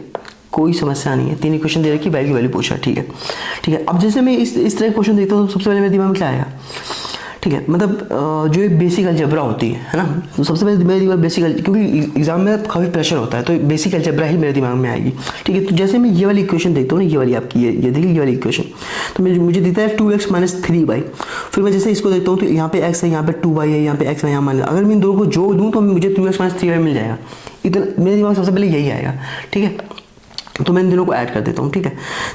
कोई समस्या नहीं है, 3 इक्वेशन दे रखी है, वाई की वैल्यू पूछा है, ठीक है, ठीक है। अब जैसे मैं इस तरह क्वेश्चन देखता हूँ तो सबसे पहले मेरे दिमाग में क्या आएगा, ठीक है, मतलब जो एक बेसिक अलजेब्रा होती है ना, तो सबसे पहले मेरे दिमाग बेसिक, क्योंकि एग्जाम में काफ़ी प्रेशर होता है, तो बेसिक अलजेब्रा ही मेरे दिमाग में आएगी, ठीक है। तो जैसे मैं ये वाली इक्वेशन देखता हूँ ना, ये वाली आपकी ये देखिए ये वाली इक्वेशन, तो मुझे दिखता है 2x माइनस 3y, फिर मैं जैसे इसको देखता हूँ तो यहाँ पे x है, यहाँ पे 2y है, यहाँ पे x है, यहाँ मान, अगर मैं इन दोनों को जोड़ दूँ तो मुझे 2x माइनस 3y मिल जाएगा, इतना मेरे दिमाग सबसे पहले यही आएगा, ठीक है। तो मैं इन दोनों को ऐड कर देता हूँ, ठीक है।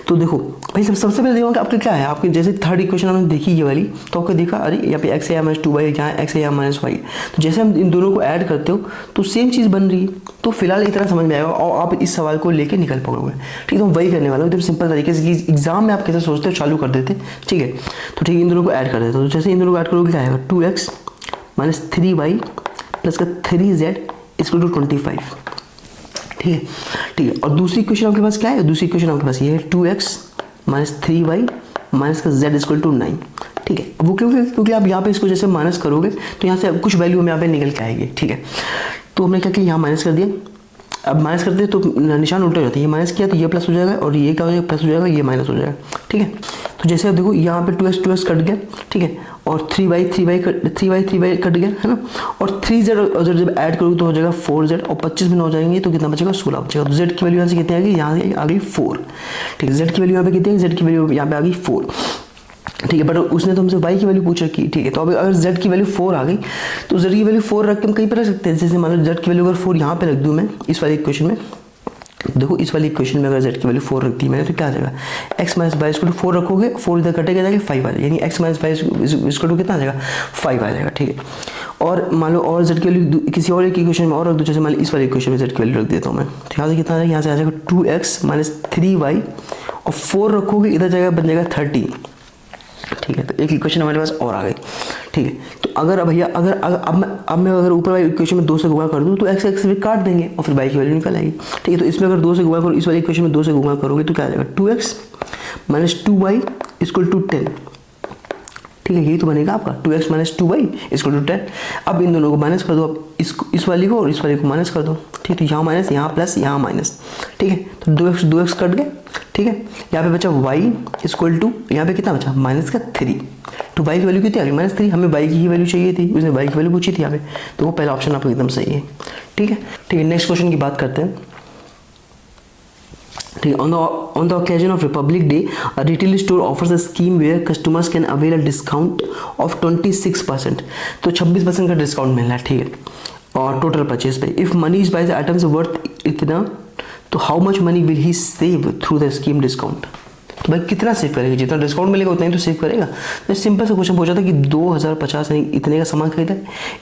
तो देखो भाई सबसे पहले देखो कि आपके क्या है, आपके जैसे थर्ड इक्वेशन हमने देखी ये वाली, तो आपको देखा अरे यहाँ पे x है माइनस 2y, यहाँ x है यहाँ माइनस y, तो जैसे हम इन दोनों को ऐड करते हो तो सेम चीज़ बन रही है, तो फिलहाल इतना समझ में आएगा और आप इस सवाल को लेके निकल पाओगे, ठीक है। तो वही करने वाला हूँ, एकदम सिंपल तरीके से एग्जाम में आप कैसे सोचते हो चालू कर देते, ठीक है। तो ठीक है, इन दोनों को ऐड कर देते हो, तो जैसे इन दोनों को ऐड करोगे क्या आएगा 2x माइनस 3y प्लस का 3z इक्वल टू 25, ठीक है, ठीक है। और दूसरी इक्वेशन आपके पास क्या है, दूसरी इक्वेशन आपके पास ये है 2x माइनस 3y माइनस का z इक्वल टू 9, ठीक है। वो क्योंकि आप यहाँ पे इसको जैसे माइनस करोगे तो यहाँ से कुछ वैल्यू हमें यहाँ पे निकल के आएगी, ठीक है। तो हमने क्या किया, यहाँ माइनस कर दिया। अब माइनस करते हैं तो निशान उल्टा हो जाता है, ये माइनस किया तो ये प्लस हो जाएगा और ये क्या हो जाएगा, प्लस हो जाएगा, ये माइनस हो जाएगा, ठीक है। तो जैसे आप देखो यहाँ पे 2x कट गया, ठीक है, और 3y कट गया, है ना। और 3z और जब ऐड करोगे तो हो जाएगा 4z और 25 में 9 हो जाएंगे तो कितना बचेगा, 16 बचेगा। तो z की वैल्यू यहाँ से कितनी आ गई, यहाँ आ गई 4, ठीक है। z की वैल्यू यहाँ पे कितनी है, z की वैल्यू यहाँ पे आ गई 4, ठीक है। बट उसने तो हमसे y की वैल्यू पूछ रखी, ठीक है। तो अब अगर z की वैल्यू 4 आ गई तो z की वैल्यू 4 रख के हम कहीं पर रख सकते हैं। जैसे मान लो z की वैल्यू अगर 4 यहाँ पे रख दूँ मैं इस वाली इक्वेशन में, देखो इस वाली इक्वेशन में अगर z की वैल्यू 4 रख दी मैंने तो क्या आ जाएगा, x minus Y equal to 4 रखोगे, 4 इधर कटेगा जाएगा 5 आ जाएगा, यानी x minus Y equal to कितना आ जाएगा, 5 आ जाएगा, ठीक है। और मान लो और z की वैल्यू किसी और एक इक्वेशन में और रख दो, जैसे मान लो इस वाली इक्वेशन में z की वैल्यू रख देता हूँ मैं, तो यहाँ से कितना आ जाएगा, यहाँ से आ जाएगा 2x माइनस 3y और 4 रखोगे इधर जाएगा बन जाएगा 30, ठीक है। तो एक इक्वेशन हमारे पास और आ गई, ठीक है। तो अगर भैया अगर अब मैं अगर ऊपर वाली इक्वेशन में 2 से गुणा कर दूँ तो x भी काट देंगे और फिर y की वैल्यू निकल आएगी, ठीक है। तो इसमें अगर 2 से गुणा करो, इस वाली इक्वेशन में 2 से गुणा करोगे तो क्या आ जाएगा, 2x minus 2y equal to 10, ठीक है। यही तो बनेगा आपका 2x minus 2y equal to 10। अब इन दोनों को माइनस कर दो, अब इस वाली को और इस वाली को माइनस कर दो, ठीक है। यहाँ माइनस, यहाँ प्लस, यहाँ माइनस, ठीक है। तो 2x कट गए, ठीक है। यहाँ पे बचा y इक्वल टू, यहाँ पे कितना बचा, माइनस का 3। तो y की वैल्यू कितनी आ गई, माइनस 3। हमें y की ही वैल्यू चाहिए थी, उसने y की वैल्यू पूछी थी यहाँ पे, तो वो पहला ऑप्शन आपको एकदम सही है, ठीक है, ठीक है। नेक्स्ट क्वेश्चन की बात करते हैं, ठीक है। On the occasion of Republic Day, a retail store offers a scheme where customers can avail a discount of 26%. तो 26% का डिस्काउंट मिल रहा है, ठीक है। और टोटल परचेज पे if money is by the items worth इतना, तो how much money will he save through the scheme discount. तो भाई कितना सेव करेगा, जितना डिस्काउंट मिलेगा उतना ही तो सेव करेगा। तो सिंपल सा क्वेश्चन पूछा था कि 2050 इतने का सामान खरीदा,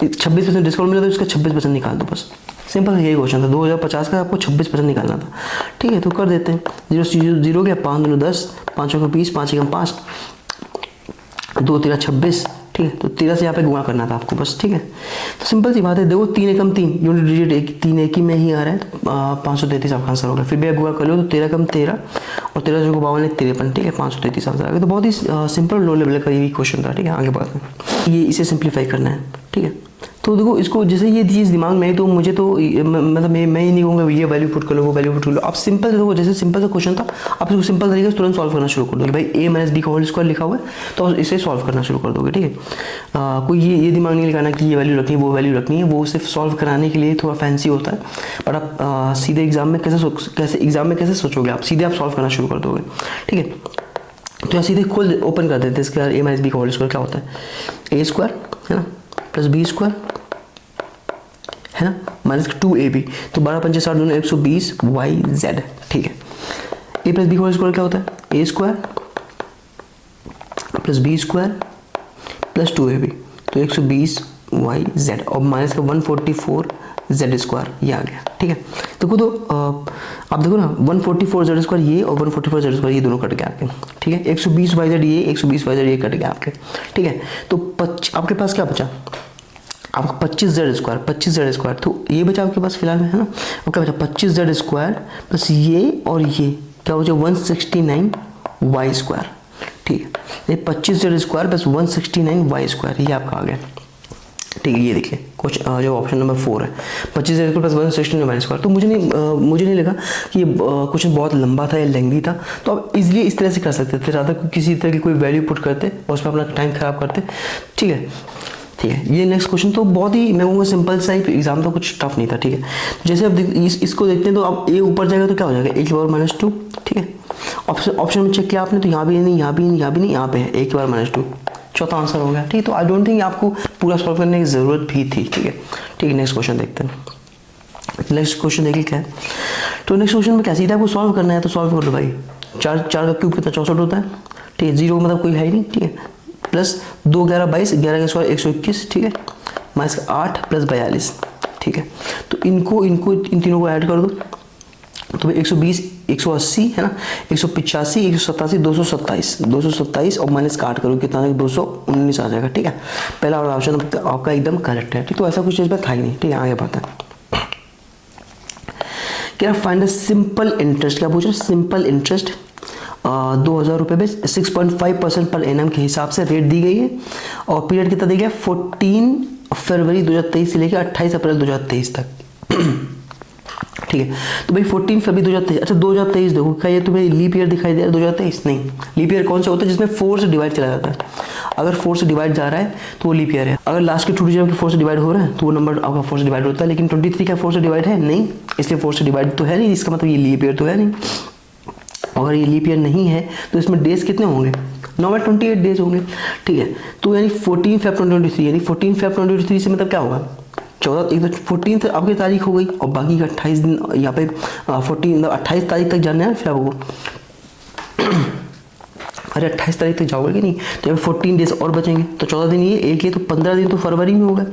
26% डिस्काउंट मिला तो इसका 26% निकाल दो, बस सिंपल यही क्वेश्चन था। 2050 का आपको 26% निकालना था, ठीक है। तो कर देते हैं, 0 गया, 5 दूनी 10, 5 का 20, 5 एकम 5, 2 13 26, ठीक है। तो 13 से यहाँ पे गुणा करना था आपको बस, ठीक है। तो सिंपल सी बात है, देखो 3 एकम 3 यूनिट डिजिट 3 एक ही में ही आ रहा है, 533 आपका आंसर होगा। फिर भी आप गुणा कर लो तो 13 एकम 13 और 13 जो 52 53, ठीक है, 533 आंसर आ गया। तो बहुत ही सिंपल लो लेवल का ये क्वेश्चन था, ठीक है। आगे बढ़ते हैं, ये इसे सिंप्लीफाई करना है, ठीक है। तो देखो इसको जैसे ये चीज़ दिमाग में है तो मुझे तो मतलब मैं ही नहीं कहूँगा ये वैल्यू पुट कर लो, वो वैल्यू पुट कर लो। आप सिंपल देखो, जैसे सिंपल सा क्वेश्चन था, आप इसको सिंपल तरीके से तुरंत सॉल्व करना शुरू कर दोगे। भाई a माइनस बी का होल स्क्वायर लिखा हुआ है तो इसे सॉल्व करना शुरू कर दोगे, ठीक है। कोई ये दिमाग नहीं लगाना कि ये वैल्यू रखनी है, वो वैल्यू रखनी है, वो सिर्फ सॉल्व कराने के लिए थोड़ा फैंसी होता है। बट आप सीधे एग्जाम में कैसे सोचोगे, आप सीधे आप सॉल्व करना शुरू कर दोगे, ठीक है। तो यहाँ सीधे खोल ओपन कर देते हैं इसके बाद a माइनस बी का होल स्क्वायर क्या होता है, a स्क्वायर है ना प्लस बी स्क्वायर है ना माइनस 2ab, तो 12 पंचे 60 दोनों 120 yz, ठीक है। a plus B whole square क्या होता है, a square plus B square plus 2ab, तो 120 yz और माइनस का 144 z स्क्वायर, ये आ गया, ठीक है। देखो तो आप देखो ना 144 z स्क्वायर ये और 144 z स्क्वायर ये दोनों कट गए आपके, ठीक है। 120 yz ये 120 yz ये कट गया आपके, ठीक है। तो आपके पास क्या बचा, आपको 25z स्क्वायर, तो ये बचा आपके पास फिलहाल में, है ना। और क्या बचा, 25z स्क्वायर प्लस ये और ये क्या बचा 169 y स्क्वायर, ठीक है। ये 25z square plus 169 y square ये आपका आ गया, ठीक है। ये देखिए कुछ जो ऑप्शन नंबर 4 है 25z square plus 169 y square. तो मुझे नहीं लगा कि ये क्वेश्चन बहुत लंबा था या लेंथी था, तो आप इजीली इस तरह से कर सकते थे, ज़्यादा किसी तरह की कोई वैल्यू पुट करते और उसमें अपना टाइम खराब करते, ठीक है, ठीक है। ये नेक्स्ट क्वेश्चन तो बहुत ही मैं कहूँगा सिंपल सा ही, एग्जाम तो कुछ टफ नहीं था, ठीक है। जैसे अब इसको देखते हैं तो अब ए ऊपर जाएगा तो क्या हो जाएगा a की पावर माइनस 2, ठीक है। ऑप्शन में चेक किया आपने तो यहाँ भी नहीं, यहाँ भी नहीं, यहाँ भी नहीं, यहाँ पे है a की पावर माइनस 2, चौथा आंसर हो गया, ठीक है। तो आई डोंट थिंक आपको पूरा सॉल्व करने की ज़रूरत भी थी, ठीक है, ठीक है। नेक्स्ट क्वेश्चन देखते हैं, नेक्स्ट क्वेश्चन देखिए क्या है। तो नेक्स्ट क्वेश्चन में क्या सीधा आपको सॉल्व करना है, तो सॉल्व कर लो भाई। 4 का क्यूब कितना 64 होता है, ठीक है। 0 का मतलब कोई है ही नहीं, ठीक है। प्लस 2 11 22, 11 का स्क्वायर 121, ठीक है, माइनस 8 प्लस 42, ठीक है। तो इन तीनों को ऐड कर दो तो 120 180 है ना, 185 187 227 और माइनस का 8 करो कितना 219 आ जाएगा, ठीक है। पहला वाला ऑप्शन आपका एकदम करेक्ट है, ठीक। तो ऐसा कुछ चीज़ में था ही नहीं, ठीक है। आगे बढ़ते हैं, क्या फाइंड द सिंपल इंटरेस्ट, क्या पूछ रहे हैं, सिंपल इंटरेस्ट 2000 रुपये पे 6.5% पर एनम के हिसाब से रेट दी गई है और पीरियड कितना दिया गया 14 फरवरी 2023 से लेकर 28 अप्रैल 2023 तक। ठीक है, तो भाई 14 फरवरी 2023, अच्छा 2023 देखो, क्या ये तुम्हें लीप ईयर दिखाई दे रहा है 2023? नहीं, लीप ईयर कौन सा होता है जिसमें 4 से डिवाइड चला जाता है। अगर 4 से डिवाइड जा रहा है तो वो लीप ईयर है। अगर लास्ट के 2 डिजिट के 4 से डिवाइड हो रहा है तो वो नंबर आपका 4 से डिवाइड होता है। लेकिन 23 का 4 से डिवाइड है नहीं, इसलिए 4 से डिवाइड तो है नहीं, इसका मतलब ये लीप ईयर तो है नहीं। अगर ये लीप ईयर नहीं है तो इसमें डेज कितने होंगे, 9/28 डेज होंगे। ठीक है, तो यानी 14 फेब 2023, यानी 14 फेब 2023 से मतलब क्या होगा 14, एक तो 14 आपकी तारीख हो गई और बाकी का 28 दिन यहाँ पे 28 तारीख तक जाना है। फिर आपको अरे 28 तारीख तक जाओगे कि नहीं, तो यहाँ पे 14 डेज और बचेंगे, तो 14 दिन ये एक, ये तो 15 दिन तो फरवरी में हो गए,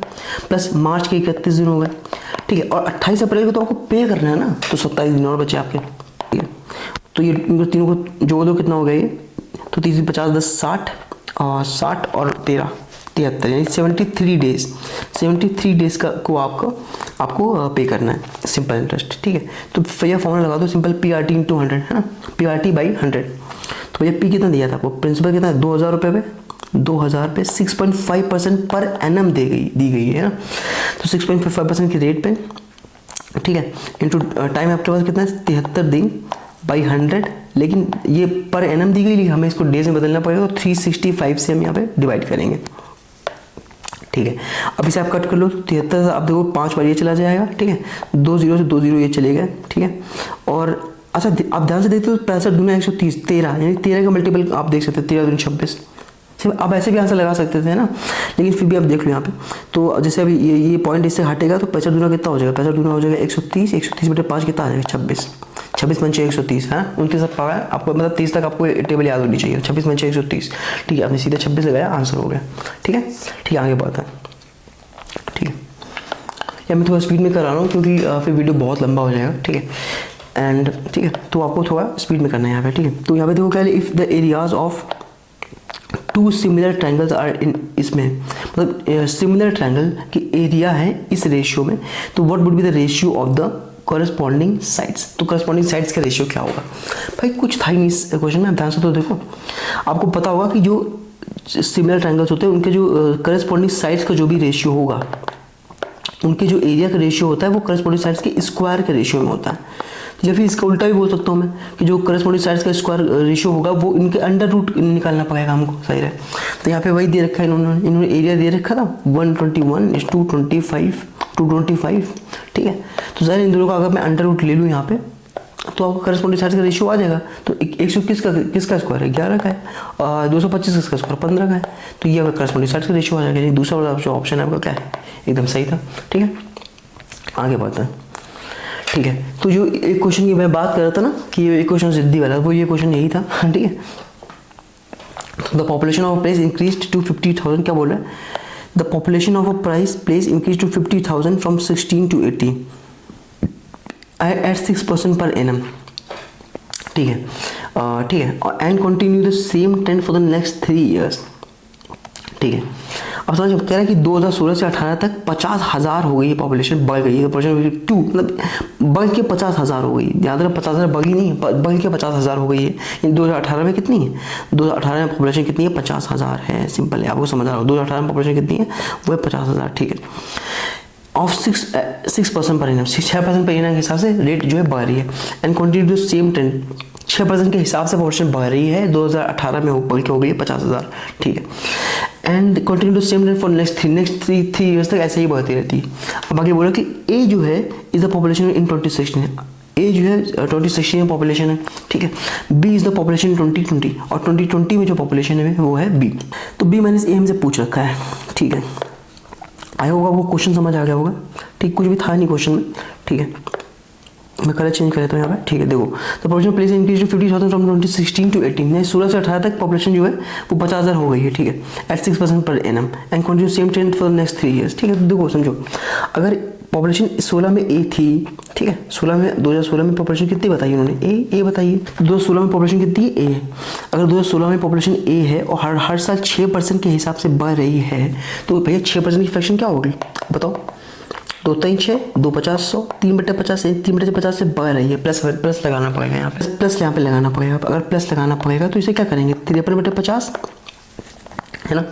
प्लस मार्च के 31 दिन हो गए। ठीक है, और 28 अप्रैल को तो आपको पे करना है ना, तो 27 दिन और बचे आपके। ठीक है, तो ये इनको तीनों को जोड़ दो, कितना हो गया ये, तो 30 50 10 60 और 60 और 13 73, यानी 73 डेज का को आपको पे करना है सिंपल इंटरेस्ट। ठीक है, तो भैया फॉर्मूला लगा दो सिंपल, PRT × 100 है ना, PRT/100। तो भैया पी कितना दिया था आपको, प्रिंसिपल कितना है 2000 रुपये पे, 2000 पे 6.5% पर एनम दी गई है ना, तो 6.5% की रेट पे। ठीक है, इंटू टाइम आपके पास कितना है 73 दिन बाई 100, लेकिन ये पर एनम दी गई, लेकिन हमें इसको डेज में बदलना पड़ेगा, तो 365 से हम यहाँ पे डिवाइड करेंगे। ठीक है, अब इसे आप कट कर लो, तो 73 आप देखो 5 बार ये चला जाएगा। ठीक है, 2 0 से 2 0 ये चलेगा। ठीक है, और अच्छा आप ध्यान से देखते हो 65 दूना 130, 13, यानी 13 का मल्टीपल आप देख सकते हो, 13 दूनी 26। आप ऐसे भी आंसर लगा सकते थे ना, लेकिन फिर भी आप देख लो यहाँ पे, तो जैसे अभी ये पॉइंट इससे हटेगा तो 65 दूना कितना हो जाएगा, 65 दूना हो जाएगा 130, 130 बटे 5 कितना आ जाएगा 26, 26 पंचे 130 है, उनके साथ पावर आपको मतलब 30 तक आपको टेबल याद होनी चाहिए, 26 पंचे 130। ठीक है, आपने सीधा 26 लगाया, आंसर हो गया। ठीक है, ठीक है, आगे बढ़ते हैं। ठीक है, या मैं थोड़ा स्पीड में कर रहा हूँ क्योंकि फिर वीडियो बहुत लंबा हो जाएगा। ठीक है, एंड ठीक है, तो आपको थोड़ा स्पीड में करना है यहाँ पे। ठीक है, तो यहाँ पे देखो क्या है, if the areas of 2 similar triangles are in, इसमें मतलब सिमिलर ट्रायंगल की एरिया है इस रेशियो में, तो what would be the ratio of the corresponding sides, तो कॉरेस्पॉन्डिंग साइड्स का रेशियो क्या होगा। भाई कुछ था ही नहीं इस क्वेश्चन में, ध्यान से तो देखो, आपको पता होगा कि जो सिमिलर ट्रायंगल्स होते हैं उनके जो कॉरेस्पॉन्डिंग साइड्स का जो भी रेशियो होगा, उनके जो एरिया का रेशियो होता है वो कॉरेस्पॉन्डिंग साइड्स के स्क्वायर के रेशियो में होता है। या फिर इसका उल्टा भी बोल सकता हूँ मैं कि जो कॉरेस्पॉन्डिंग साइड्स का स्क्वायर रेशियो होगा वो इनके अंडर रूट निकालना पड़ेगा हमको, सही रहे। तो यहाँ पे वही दे रखा है इन्होंने एरिया दे रखा था 121:225। ठीक है, तो ज़रा इन दोनों का अगर मैं अंडर रूट ले लूँ यहाँ पे तो आपको कॉरेस्पॉन्डिंग साइड्स का रेशियो आ जाएगा। तो 121 का किसका स्क्वायर है 11 का है, 225 का स्क्वायर 15 का है, तो ये आपका कॉरेस्पॉन्डिंग साइड्स का रेशियो आ जाएगा। यानी दूसरा वाला जो ऑप्शन है आपका क्या है, एकदम सही था। ठीक है, आगे बढ़ते हैं। ठीक है, तो जो एक क्वेश्चन की मैं बात कर रहा था ना कि ये एक क्वेश्चन जिद्दी वाला, वो ये क्वेश्चन यही था। ठीक है, the population of place increase to 50,000, क्या बोल रहा है, the population of a place increase to 50,000 from 16 to 18 at 6% per annum. ठीक है, ठीक है, और and continue the same trend for the next 3 years। ठीक है, अब समझ कह रहा है कि 2016 से 18 तक 50,000 हो गई है पॉपुलेशन, बढ़ गई है पॉपुलेशन 2, मतलब बढ़ के 50,000 हो गई। याद रखना 50,000 बढ़ी नहीं, बढ़ के 50,000 हो गई है। 2018 में कितनी है, 2018 में पॉपुलेशन कितनी है 50,000 है, सिंपल है, आपको समझ आ रहा हो। 2018 में पॉपुलेशन कितनी है, वो है 50,000। ठीक है, of 6% per annum, 6% per annum के हिसाब से रेट जो है बढ़ रही है। एंड कंटिन्यू सेम ट्रेंड, 6% के हिसाब से पॉपुलेशन बढ़ रही है, 2018 में बढ़ के हो गई है 50,000। ठीक है, and continue to same rate for next three years तक ऐसे ही बढ़ती रहती है। अब आगे बोला कि ए जो है इज द पॉपुलेशन इन 2016, ए जो है 2016 में पॉपुलेशन है। ठीक है, बी इज द पॉपुलेशन 2020, और 2020 में जो पॉपुलेशन है वो है बी। तो बी माइनस ए हमसे पूछ रखा है। ठीक है, आया होगा वो क्वेश्चन, समझ आ गया होगा। ठीक, कुछ भी था नहीं क्वेश्चन में। ठीक है, मैं कलर चेंज कर देता हूँ यहाँ पे। ठीक है, देखो the population place increase to 50,000 from 2016 to 18, 16 से 18 तक पॉपुलेशन जो है वो 50,000 हो गई है। ठीक है, at 6% per annum and continue same trend for the next 3 years। ठीक है, तो देखो समझो, अगर पॉपुलेशन 16 में ए थी, ठीक है, 2016 में पॉपुलेशन कितनी बताई उन्होंने, ए बताइए। 2016 में पॉपुलेशन कितनी है, ए। अगर 2016 में पॉपुलेशन ए है और हर साल 6% के हिसाब से बढ़ रही है, तो भैया 6% की फ्रैक्शन क्या होगी बताओ, 2 3 6 2 50 100 3/50 3/50 से बढ़ रही है, प्लस लगाना पड़ेगा यहाँ पे, प्लस यहाँ पे लगाना पड़ेगा। अगर प्लस लगाना पड़ेगा तो इसे क्या करेंगे, 53/50 है ना,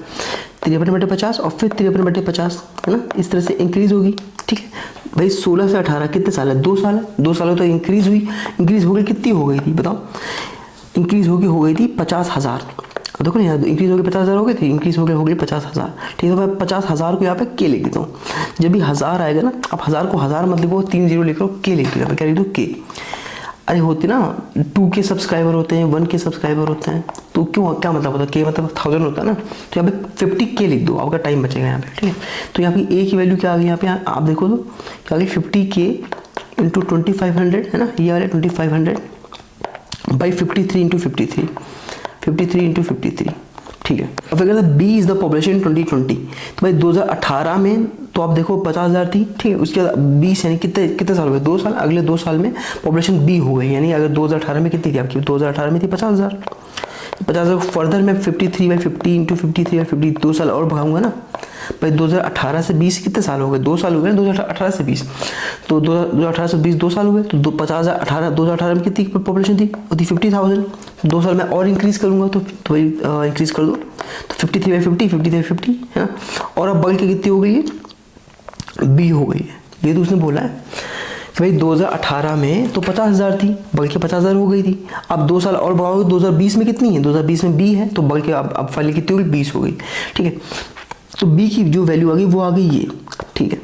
53/50 और फिर 53/50 है ना, इस तरह से इंक्रीज होगी। ठीक है भाई, 16 से 18 कितने साल है, 2 साल है, 2 सालों तक इंक्रीज हुई, इंक्रीज हो गई, कितनी हो गई थी बताओ, इंक्रीज हो गई थी 50,000। अब देखो ना यहाँ इंक्रीज हो गई 50,000 हो गई थी, इंक्रीज हो गई 50,000। ठीक है, तो मैं 50,000 को यहाँ पे के लिख देता हूँ। जब भी 1000 आएगा ना, अब 1000 को 1000 मत लिखो, 3 0 लिख लो, के लिख दो यहाँ पे, क्या लिख दो, के। अरे होती ना 2 के सब्सक्राइबर होते हैं, 1 के सब्सक्राइबर होते हैं, तो क्यों, क्या मतलब होता है, के मतलब 1000 होता है ना, तो यहाँ पे 50 के लिख दो, आपका टाइम बचेगा यहाँ पे। ठीक है, तो यहाँ पे ए की वैल्यू क्या आ गई, यहाँ पे आप देखो तो क्या आ गई, 50 के इंटू 2500 है ना, ये वाले 2500 बाई 53 इंटू 53 इंटू 53। ठीक है, अब अगर बी इज द पॉपुलेशन 2020, तो भाई 2018 में तो आप देखो 50,000 थी। ठीक है, उसके बाद 20 यानी कितने साल हो गए, 2 साल, अगले 2 साल में पॉपुलेशन बी हो गई, यानी अगर 2018 में कितनी थी आपकी, 2018 में थी 50,000। 50,000 फर्दर मैं 53/50 इंटू 53/50 2 साल और बढ़ाऊंगा ना भाई, 2018 से 20 कितने साल हो गए, 2 साल हो गए ना, 2018 से 20, तो 2018 से 20 2 साल हो गए, तो 50,018 2018 में कितनी पॉपुलेशन थी, वो थी 50,000। 2 साल में और इंक्रीज करूंगा तो वही इंक्रीज कर दो, तो 53/50 53/50 है ना, और अब बल्कि कितनी हो गई है, बी हो गई है। ये तो उसने बोला है कि भाई 2018 में तो 50,000 थी, बल्कि 50,000 हो गई थी। अब 2 साल और बढ़ाओगे, 2020 में कितनी है, 2020 में बी है, तो बल्कि अब फाइनली कितनी होगी, 20 हो गई। ठीक है, तो बी की जो वैल्यू आ गई वो आ गई ये। ठीक है,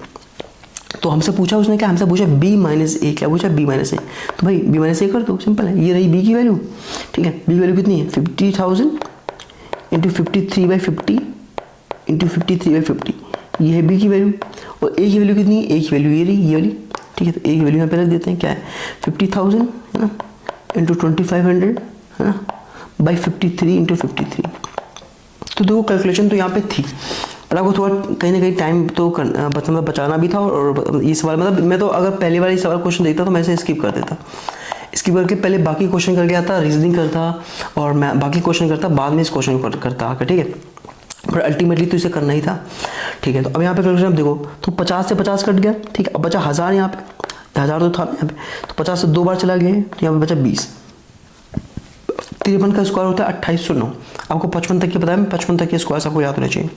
तो हमसे पूछा उसने क्या, हमसे पूछा b माइनस ए, क्या पूछा b माइनस ए, तो भाई b माइनस ए कर दो, सिंपल है, ये रही b की वैल्यू। ठीक है, b की वैल्यू कितनी है, 50,000 इंटू 53/50 इंटू 53/50, ये है b की वैल्यू। और a की वैल्यू कितनी है, a की वैल्यू ये रही, ये वाली। ठीक है, तो a की वैल्यू यहाँ पे रख देते हैं, क्या है 50,000 है ना इंटू 2500 है ना बाई 53 इंटू 53। तो देखो कैलकुलेशन तो यहाँ पे थी, पर आपको थोड़ा कहीं ना कहीं टाइम तो मतलब बचाना भी था। और ये सवाल मतलब मैं तो अगर पहली बार ये सवाल क्वेश्चन देखता तो मैं इसे स्किप कर देता, स्किप करके पहले बाकी क्वेश्चन करके आता, रीजनिंग करता और मैं बाकी क्वेश्चन करता, बाद में इस क्वेश्चन को करता आकर। ठीक है, पर अल्टीमेटली तो इसे करना ही था। ठीक है, तो अब यहाँ पे कैलकुलेशन देखो, तो 50 से 50 कट गया। ठीक है, अब बचा 1000, यहाँ पे 1000 तो था यहाँ पे, तो 50 से 2 बार चला गया, तो यहाँ पे बचा 20। 53 का स्क्वायर होता है 2809, आपको 55 तक की पता है, 55 तक के स्क्वायर आपको याद होना चाहिए।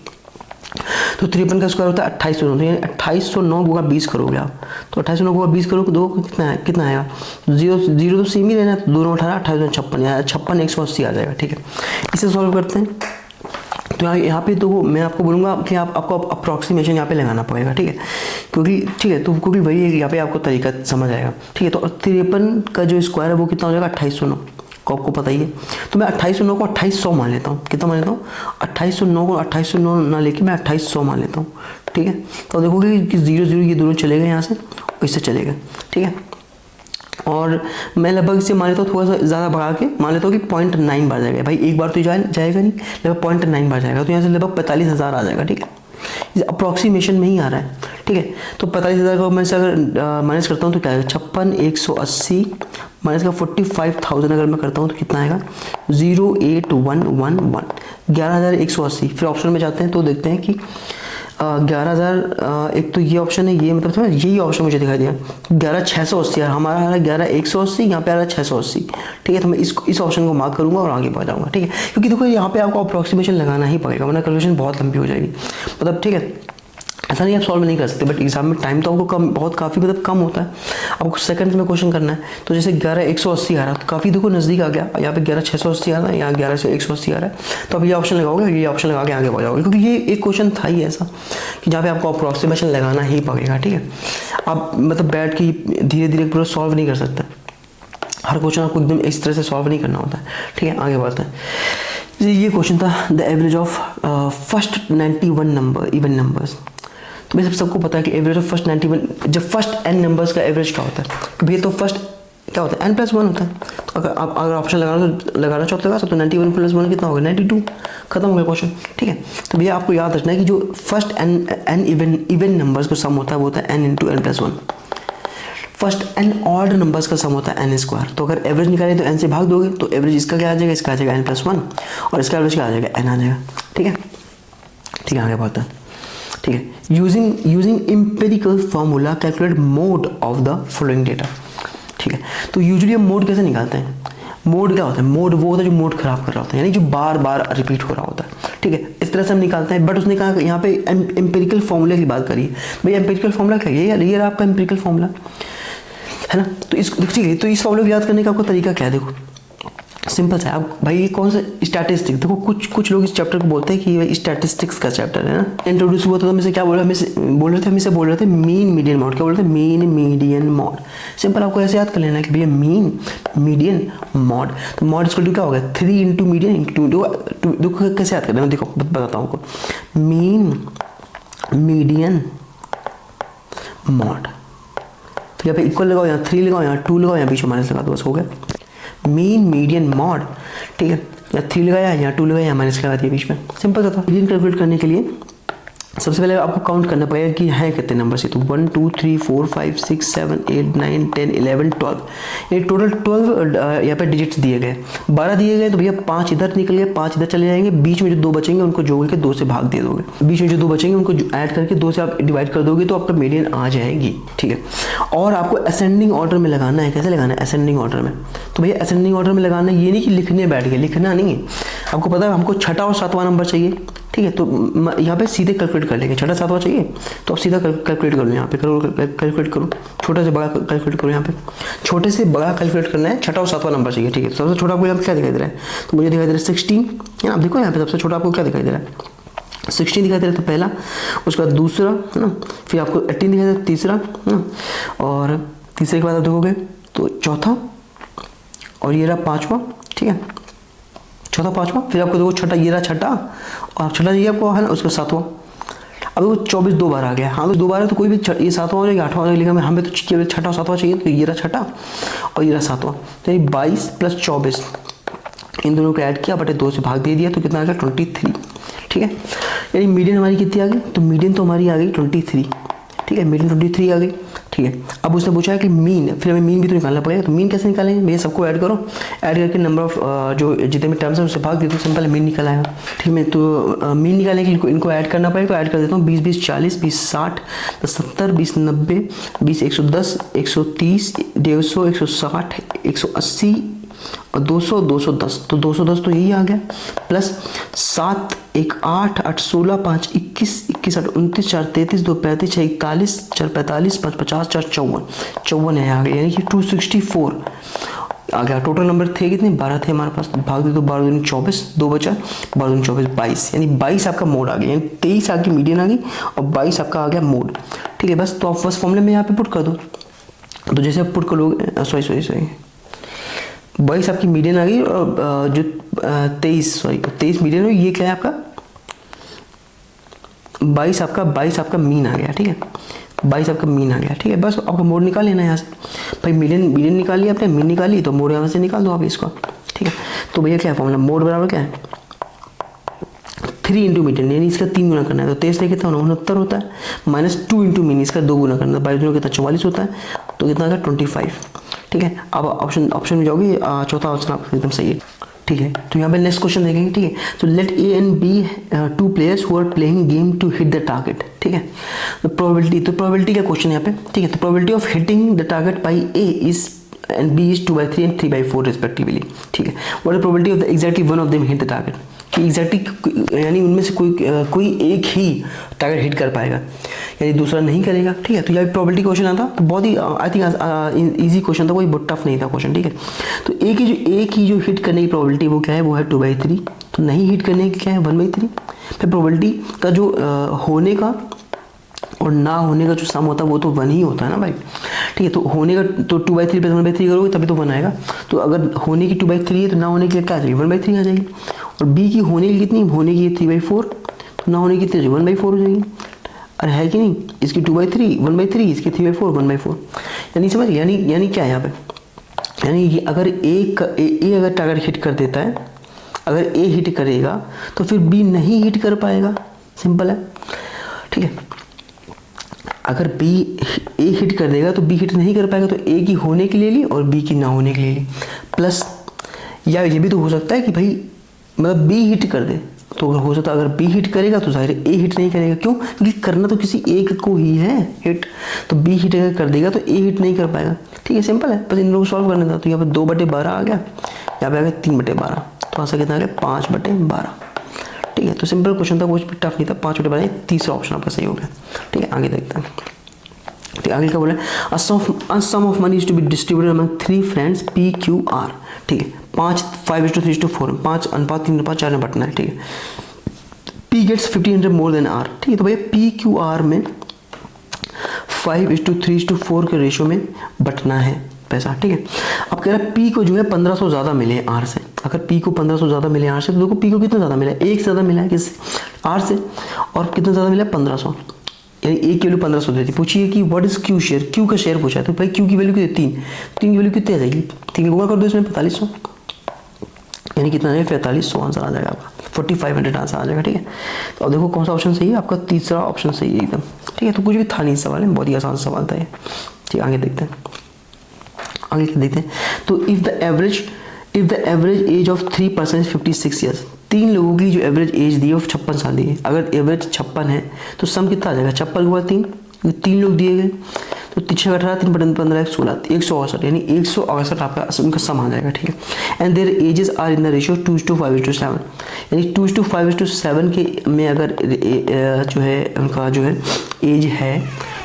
तो 53 का स्क्वायर होता है 2809, यानी 2809 गुणा 20 करोगे आप, तो 2809 गुणा 20 करोगे, दो कितना आएगा, जीरो तो सेम ही रहना, दोनों 18 28 56 या 56 180 आ जाएगा। ठीक है, इसे सॉल्व करते हैं। तो यहाँ पे तो मैं आपको बोलूँगा कि आपको अप्रॉक्सीमेशन यहाँ पे लगाना पड़ेगा। ठीक है, क्योंकि ठीक है, तो क्योंकि वही यहाँ पे आपको तरीका समझ आएगा। ठीक है, तो 53 का जो स्क्वायर है वो कितना हो जाएगा, 2809, को आपको पता ही है। तो मैं 2809 को 2800 मान लेता हूँ, कितना मान लेता हूँ, 2809 को 2809 ना लेके मैं 2800 मान लेता हूँ। ठीक है, तो देखोगे कि 0 0 ये दोनों चले गए यहाँ से, इससे चले गए। ठीक है, और मैं लगभग इसे मान लेता हूँ, थोड़ा सा ज़्यादा बढ़ा के मान लेता हूँ कि 0.9 बार जाएगा। भाई एक बार तो जाएगा नहीं, लगभग 0.9 बार जाएगा, तो यहाँ से लगभग 45,000 आ जाएगा। ठीक है, अप्रॉक्सीमेशन में ही आ रहा है। ठीक है, तो 45,000 को मैं से अगर माइनस करता हूँ तो क्या आएगा, 56,180 माइनस का 45,000 अगर मैं करता हूँ तो कितना आएगा, 08111, 11,180। फिर ऑप्शन में जाते हैं तो देखते हैं कि 11,000, एक तो ये ऑप्शन है, ये मतलब यही ऑप्शन मुझे दिखाई दिया, 11,680 यार, हमारा आ रहा है 11,180, यहाँ पे आ रहा है 680। ठीक है, तो मैं इस ऑप्शन को मार्क करूंगा और आगे बढ़ जाऊंगा। ठीक है, क्योंकि देखो यहाँ पे आपको अप्रॉक्सीमेशन लगाना ही पड़ेगा, वरना कैलकुलेशन बहुत लंबी हो जाएगी। मतलब ठीक है, ऐसा नहीं आप सॉल्व नहीं कर सकते, बट एग्जाम में टाइम तो आपको काफ़ी मतलब कम होता है, आपको सेकंड्स में क्वेश्चन करना है। तो जैसे 11,180 आ रहा है, तो काफ़ी देखो नज़दीक आ गया, यहाँ पे 11,680 आ रहा है, यहाँ 11,180 आ रहा है, तो अब ये ऑप्शन लगाओगे, ये ऑप्शन लगा के आगे बढ़ जाओगे, क्योंकि ये एक क्वेश्चन था ही ऐसा कि जहाँ पे आपको अप्रॉक्सीमेशन लगाना ही पड़ेगा। ठीक है, आप मतलब बैठ के धीरे धीरे पूरा सॉल्व नहीं कर सकते, हर क्वेश्चन आपको एकदम इस तरह से सॉल्व नहीं करना होता है। ठीक है, आगे बढ़ते हैं। ये क्वेश्चन था the average of first 91 number even numbers. तो भाई सबको पता है कि एवरेज ऑफ फर्स्ट 91, जब फर्स्ट n नंबर्स का एवरेज क्या होता है, कि भैया तो फर्स्ट क्या होता है, n+1 होता है। तो अगर ऑप्शन लगाना चाहते हो लगा सकते, तो 91 + 1 कितना होगा, 92, खत्म हो गया क्वेश्चन। ठीक है, तो भैया आपको याद रखना है कि जो फर्स्ट n इवन नंबर्स का सम होता है वो होता है n × n+1। First n odd numbers का सम होता है n²। तो अगर एवरेज निकाले तो n से भाग दोगे, तो एवरेज इसका क्या आ जाएगा, इसका आ जाएगा n+1, और इसका एवरेज क्या आ जाएगा, n आ जाएगा। ठीक है, ठीक है, आगे बढ़ते हैं। ठीक है। Using empirical formula calculate mode of the following data, ठीक है। तो यूजुअली हम मोड कैसे निकालते हैं? मोड क्या होता है? मोड वो होता है जो मोड खराब कर रहा होता है, यानी जो बार बार रिपीट हो रहा होता है, ठीक है। इस तरह से हम निकालते हैं। बट उसने कहा यहाँ पे एम्पिरिकल फार्मूले की बात करी है। भाई एम्पिरिकल फार्मूला क्या है? ये रहा आपका एम्पिरिकल फार्मूला, है ना। तो इस ठीक है, तो इस फार्मूले को याद करने का आपको तरीका क्या है? देखो सिंपल सा है। अब भाई ये कौन सा स्टैटिस्टिक्स, देखो कुछ लोग इस चैप्टर को बोलते हैं कि ये स्टैटिस्टिक्स का चैप्टर है ना। इंट्रोड्यूस हुआ तो हमें क्या बोल रहे थे मीन मीडियन मॉड। क्या बोल रहे थे? Mean median mode. सिंपल आपको ऐसे याद कर लेना कि भैया मीन मीडियन मॉड, तो मॉड इसको क्या होगा? 3 इंटू मीडियन इंटू, देखो कैसे याद करना है, देखो बताता हूँ आपको। मीन मीडियन मॉड, तो यहाँ पे इक्वल लगाओ, यहाँ 3 लगाओ, यहाँ 2 लगाओ, यहाँ बीच में माइनस लगा दो, बस हो गया मीन मीडियन मॉड, ठीक है। यहाँ 3 लगाया, यहाँ 2 लगाया, यहाँ माइनस लगा दिया बीच में। सिंपल था। मीडियन कैलकुलेट करने के लिए सबसे पहले आपको काउंट करना पड़ेगा कि है कितने नंबर से। तो 1 2 3 4 5 6 7 8 9 10 11 12, ये टोटल 12 यहाँ पे डिजिट्स दिए गए। 12 दिए गए तो भैया 5 इधर निकल गए, 5 इधर चले जाएंगे। बीच में जो 2 बचेंगे उनको जोड़ के 2 से भाग दे दोगे। बीच में जो 2 बचेंगे उनको ऐड करके 2 से आप डिवाइड कर दोगे, तो आपका मीडियन आ जाएगी, ठीक है। और आपको असेंडिंग ऑर्डर में लगाना है। कैसे लगाना है? असेंडिंग ऑर्डर में। तो भैया असेंडिंग ऑर्डर में लगाना है, ये नहीं कि लिखने बैठ गए, लिखना नहीं है। आपको पता है हमको छठा और सातवां नंबर चाहिए, ठीक है। तो यहाँ पे सीधे कैलकुलेट कर लेंगे। छठा सातवां चाहिए तो आप सीधा कैलकुलेट करो, यहाँ पे करो, कैलकुलेट करो। छोटे से बड़ा कैलकुलेट करो, यहाँ पे छोटे से बड़ा कैलकुलेट करना है। छठा और सातवां नंबर चाहिए, ठीक है। सबसे छोटा आपको यहाँ पे क्या दिखाई दे रहा है? तो मुझे दिखाई दे रहा है 16, है ना। आप देखो यहाँ पे सबसे छोटा आपको क्या दिखाई दे रहा है? 16 दिखाई दे रहा है, तो पहला, उसके बाद दूसरा, है ना। फिर आपको 18 दिखाई दे रहा है, तीसरा, है ना। और तीसरे के बाद आप देखोगे तो चौथा, और ये रहा पाँचवा, ठीक है। चौथा पाँचवा, फिर आपको देखो छठा, ये रहा छठा, और छठा ये आपको है ना, उसका सातवां। अब वो 24 2 बार आ गया। हाँ तो 2 बार है तो कोई भी ये सातवां हो जाएगा, आठवां हो जाएगा। हमें तो छठा और सातवां चाहिए, तो ये रहा छठा और ये रहा सातवां। तो ये 22 + 24, इन दोनों को ऐड किया, बटे 2 से भाग दे दिया, तो कितना आ गया? 23, ठीक है। यानी मीडियन हमारी कितनी आ गई? तो मीडियन तो हमारी आ गई 23, ठीक है। मीडियन 23 आ गई, ठीक है। अब उसने पूछा है कि मीन, फिर हमें मीन भी तो निकालना पड़ेगा। तो मीन कैसे निकालेंगे? भैया सबको ऐड करो, ऐड करके नंबर ऑफ जो जितने भी टर्म्स है उससे भाग दे दो, सिंपल मीन निकल आएगा, ठीक है। तो मीन निकालने के लिए इनको ऐड करना पड़ेगा, तो ऐड कर देता हूँ। 20 20 40, 20 60, 70, 20 90, 20 110, 130, 150, 160, 180 और 200 210, तो 210 तो यही आ गया। प्लस 7 1 8 8 16 5 21 21 8 29 4 33 2 35 6 41 4 45 5 50 4 54, 54 है आ गया, यानी कि 264 आ गया। टोटल नंबर थे कितने? 12 थे हमारे पास। भाग दे तो 12 दूनी 24, 2 बचा, 12 दूनी 24 22, यानी 22 आपका मोड आ गया, यानी 23 आपकी मीडियन आ गई और 22 आपका आ गया मोड, ठीक है। बस तो आप फर्स्ट फॉर्मूले में यहाँ पे पुट कर दो। तो जैसे आप पुट करोगे, सॉरी 22 आपकी मीडियन आ गई, और जो 23 मीडियन हुई, ये क्या है आपका? 22 आपका मीन आ गया, ठीक है। 22 आपका मीन आ गया, ठीक है। बस आपका मोड निकाल लेना है यहाँ से। भाई मीडियन निकाल लिया आपने, मीन निकाली, तो मोड यहाँ से निकाल दो आप इसको, ठीक है। तो भैया क्या है फॉर्मूला? मोड बराबर क्या है? 3 इंटू मीडियन, यानी इसका 3 गुना करना है। तो 23 कितना 69 होता है, -2 इंटू मीन, इसका 2 गुना करना है। 22 गुना कितना? 44 होता है, तो कितना आ गया? 25, ठीक है। अब ऑप्शन में जाओगे, चौथा ऑप्शन आपका एकदम सही है, ठीक है। तो यहाँ पे नेक्स्ट क्वेश्चन देखेंगे, ठीक है। तो let A and B 2 players who are playing game to hit the target, ठीक है। तो प्रोबेबिलिटी का क्वेश्चन यहाँ पे, ठीक है। तो probability of hitting the target by A is and B is 2/3 and 3/4 respectively, ठीक है। What is probability of the exactly one of them hit the target, कि एग्जैक्टली यानी उनमें से कोई एक ही टारगेट हिट कर पाएगा, यानी दूसरा नहीं करेगा, ठीक है। तो यहाँ प्रोबेबिलिटी क्वेश्चन आता, तो बहुत ही आई थिंक इजी क्वेश्चन था, कोई बहुत टफ नहीं था क्वेश्चन, ठीक है। तो एक ही जो हिट करने की प्रोबेबिलिटी वो क्या है? वो है 2/3। तो नहीं हिट करने की क्या है? 1/3। फिर प्रोबेबिलिटी का जो होने का और ना होने का जो सम होता है वो तो 1 ही होता है ना भाई, ठीक है। तो होने का तो 2/3 + 1/3 करोगे तभी तो 1 आएगा। तो अगर होने की 2/3 है तो ना होने की क्या आ जाएगी? 1/3 आ जाएगी। और बी की होने की कितनी? होने की 3/4, तो ना होने की कितनी? 1/4 हो जाएगी। अरे है कि नहीं? इसकी 2/3 1/3, इसकी 3/4 1/4, यानी समझ, यानी क्या है यहाँ पे? यानी अगर ए अगर टारगेट हिट कर देता है, अगर ए हिट करेगा तो फिर बी नहीं हिट कर पाएगा, सिंपल है, ठीक है। अगर बी ए हिट कर देगा तो बी हिट नहीं कर पाएगा, तो ए की होने के लिए ली और बी की ना होने के लिए ली। प्लस या ये भी तो हो सकता है कि भाई मतलब बी हिट कर दे, तो हो सकता है अगर बी हिट करेगा तो जाहिर है ए हिट नहीं करेगा। क्यों? क्योंकि करना तो किसी एक को ही है हिट, तो बी हिट अगर कर देगा तो ए हिट नहीं कर पाएगा। ठीक है, सिंपल है, बस इन लोगों को सॉल्व करना था। तो यहाँ पे 2/12 आ गया, यहाँ पे आ गया 3/12, तो आंसर कितना आ गया 5/12। ठीक है, तो सिंपल क्वेश्चन था, कुछ भी टफ नहीं था। 5/12 तीसरा ऑप्शन आपका सही हो गया। ठीक है, आगे देखते हैं। ठीक है, आगे क्या बोला है, a sum of money is to be distributed among 3 friends P Q R। ठीक है, 5:3:4, 5:3:4 में बटना है। ठीक है, P gets 1500 more than R। ठीक है, तो भैया P Q R में 5:3:4 के रेशियो में बटना है पैसा। ठीक है, अब कह रहा है P को जो है 1500 ज़्यादा मिले R से। अगर P को 1500 ज़्यादा मिले R से, तो देखो P को कितना ज़्यादा मिला है, एक ज़्यादा मिला है किससे, R से, और कितना ज़्यादा मिला है 1500, यानी एक की वैल्यू 1500 देती। पूछिए कि what is Q share, Q का शेयर पूछा है, तो भाई क्यू की वैल्यू कितनी, 3, 3 की वैल्यू कितनी आ जाएगी, 3 गुणा कर दो इसमें 4500, यानी कितना है 4500 आंसर आ जाएगा आपका, 4500 आंसर आ जाएगा। ठीक है, तो अब देखो कौन सा ऑप्शन सही है आपका, तीसरा ऑप्शन सही है एकदम। ठीक है, तो कुछ भी था नहीं सवाल है, बहुत ही आसान सवाल था ये। ठीक, आगे देखते हैं, आगे क्या देखते हैं। तो if the average age of 3 person is 56 years, 3 लोगों की जो एवरेज एज दी है वो 56 साल दी है। अगर एवरेज 56 है तो सम कितना आ जाएगा, 56 के बाद 3 लोग दिए गए, तो 6 18, 3/15 16, 168, यानी 168 आपका उनका सम आ जाएगा। ठीक है, and their ages are in the ratio 2:5:7, यानी 2:5:7 के में अगर जो है उनका जो है एज है,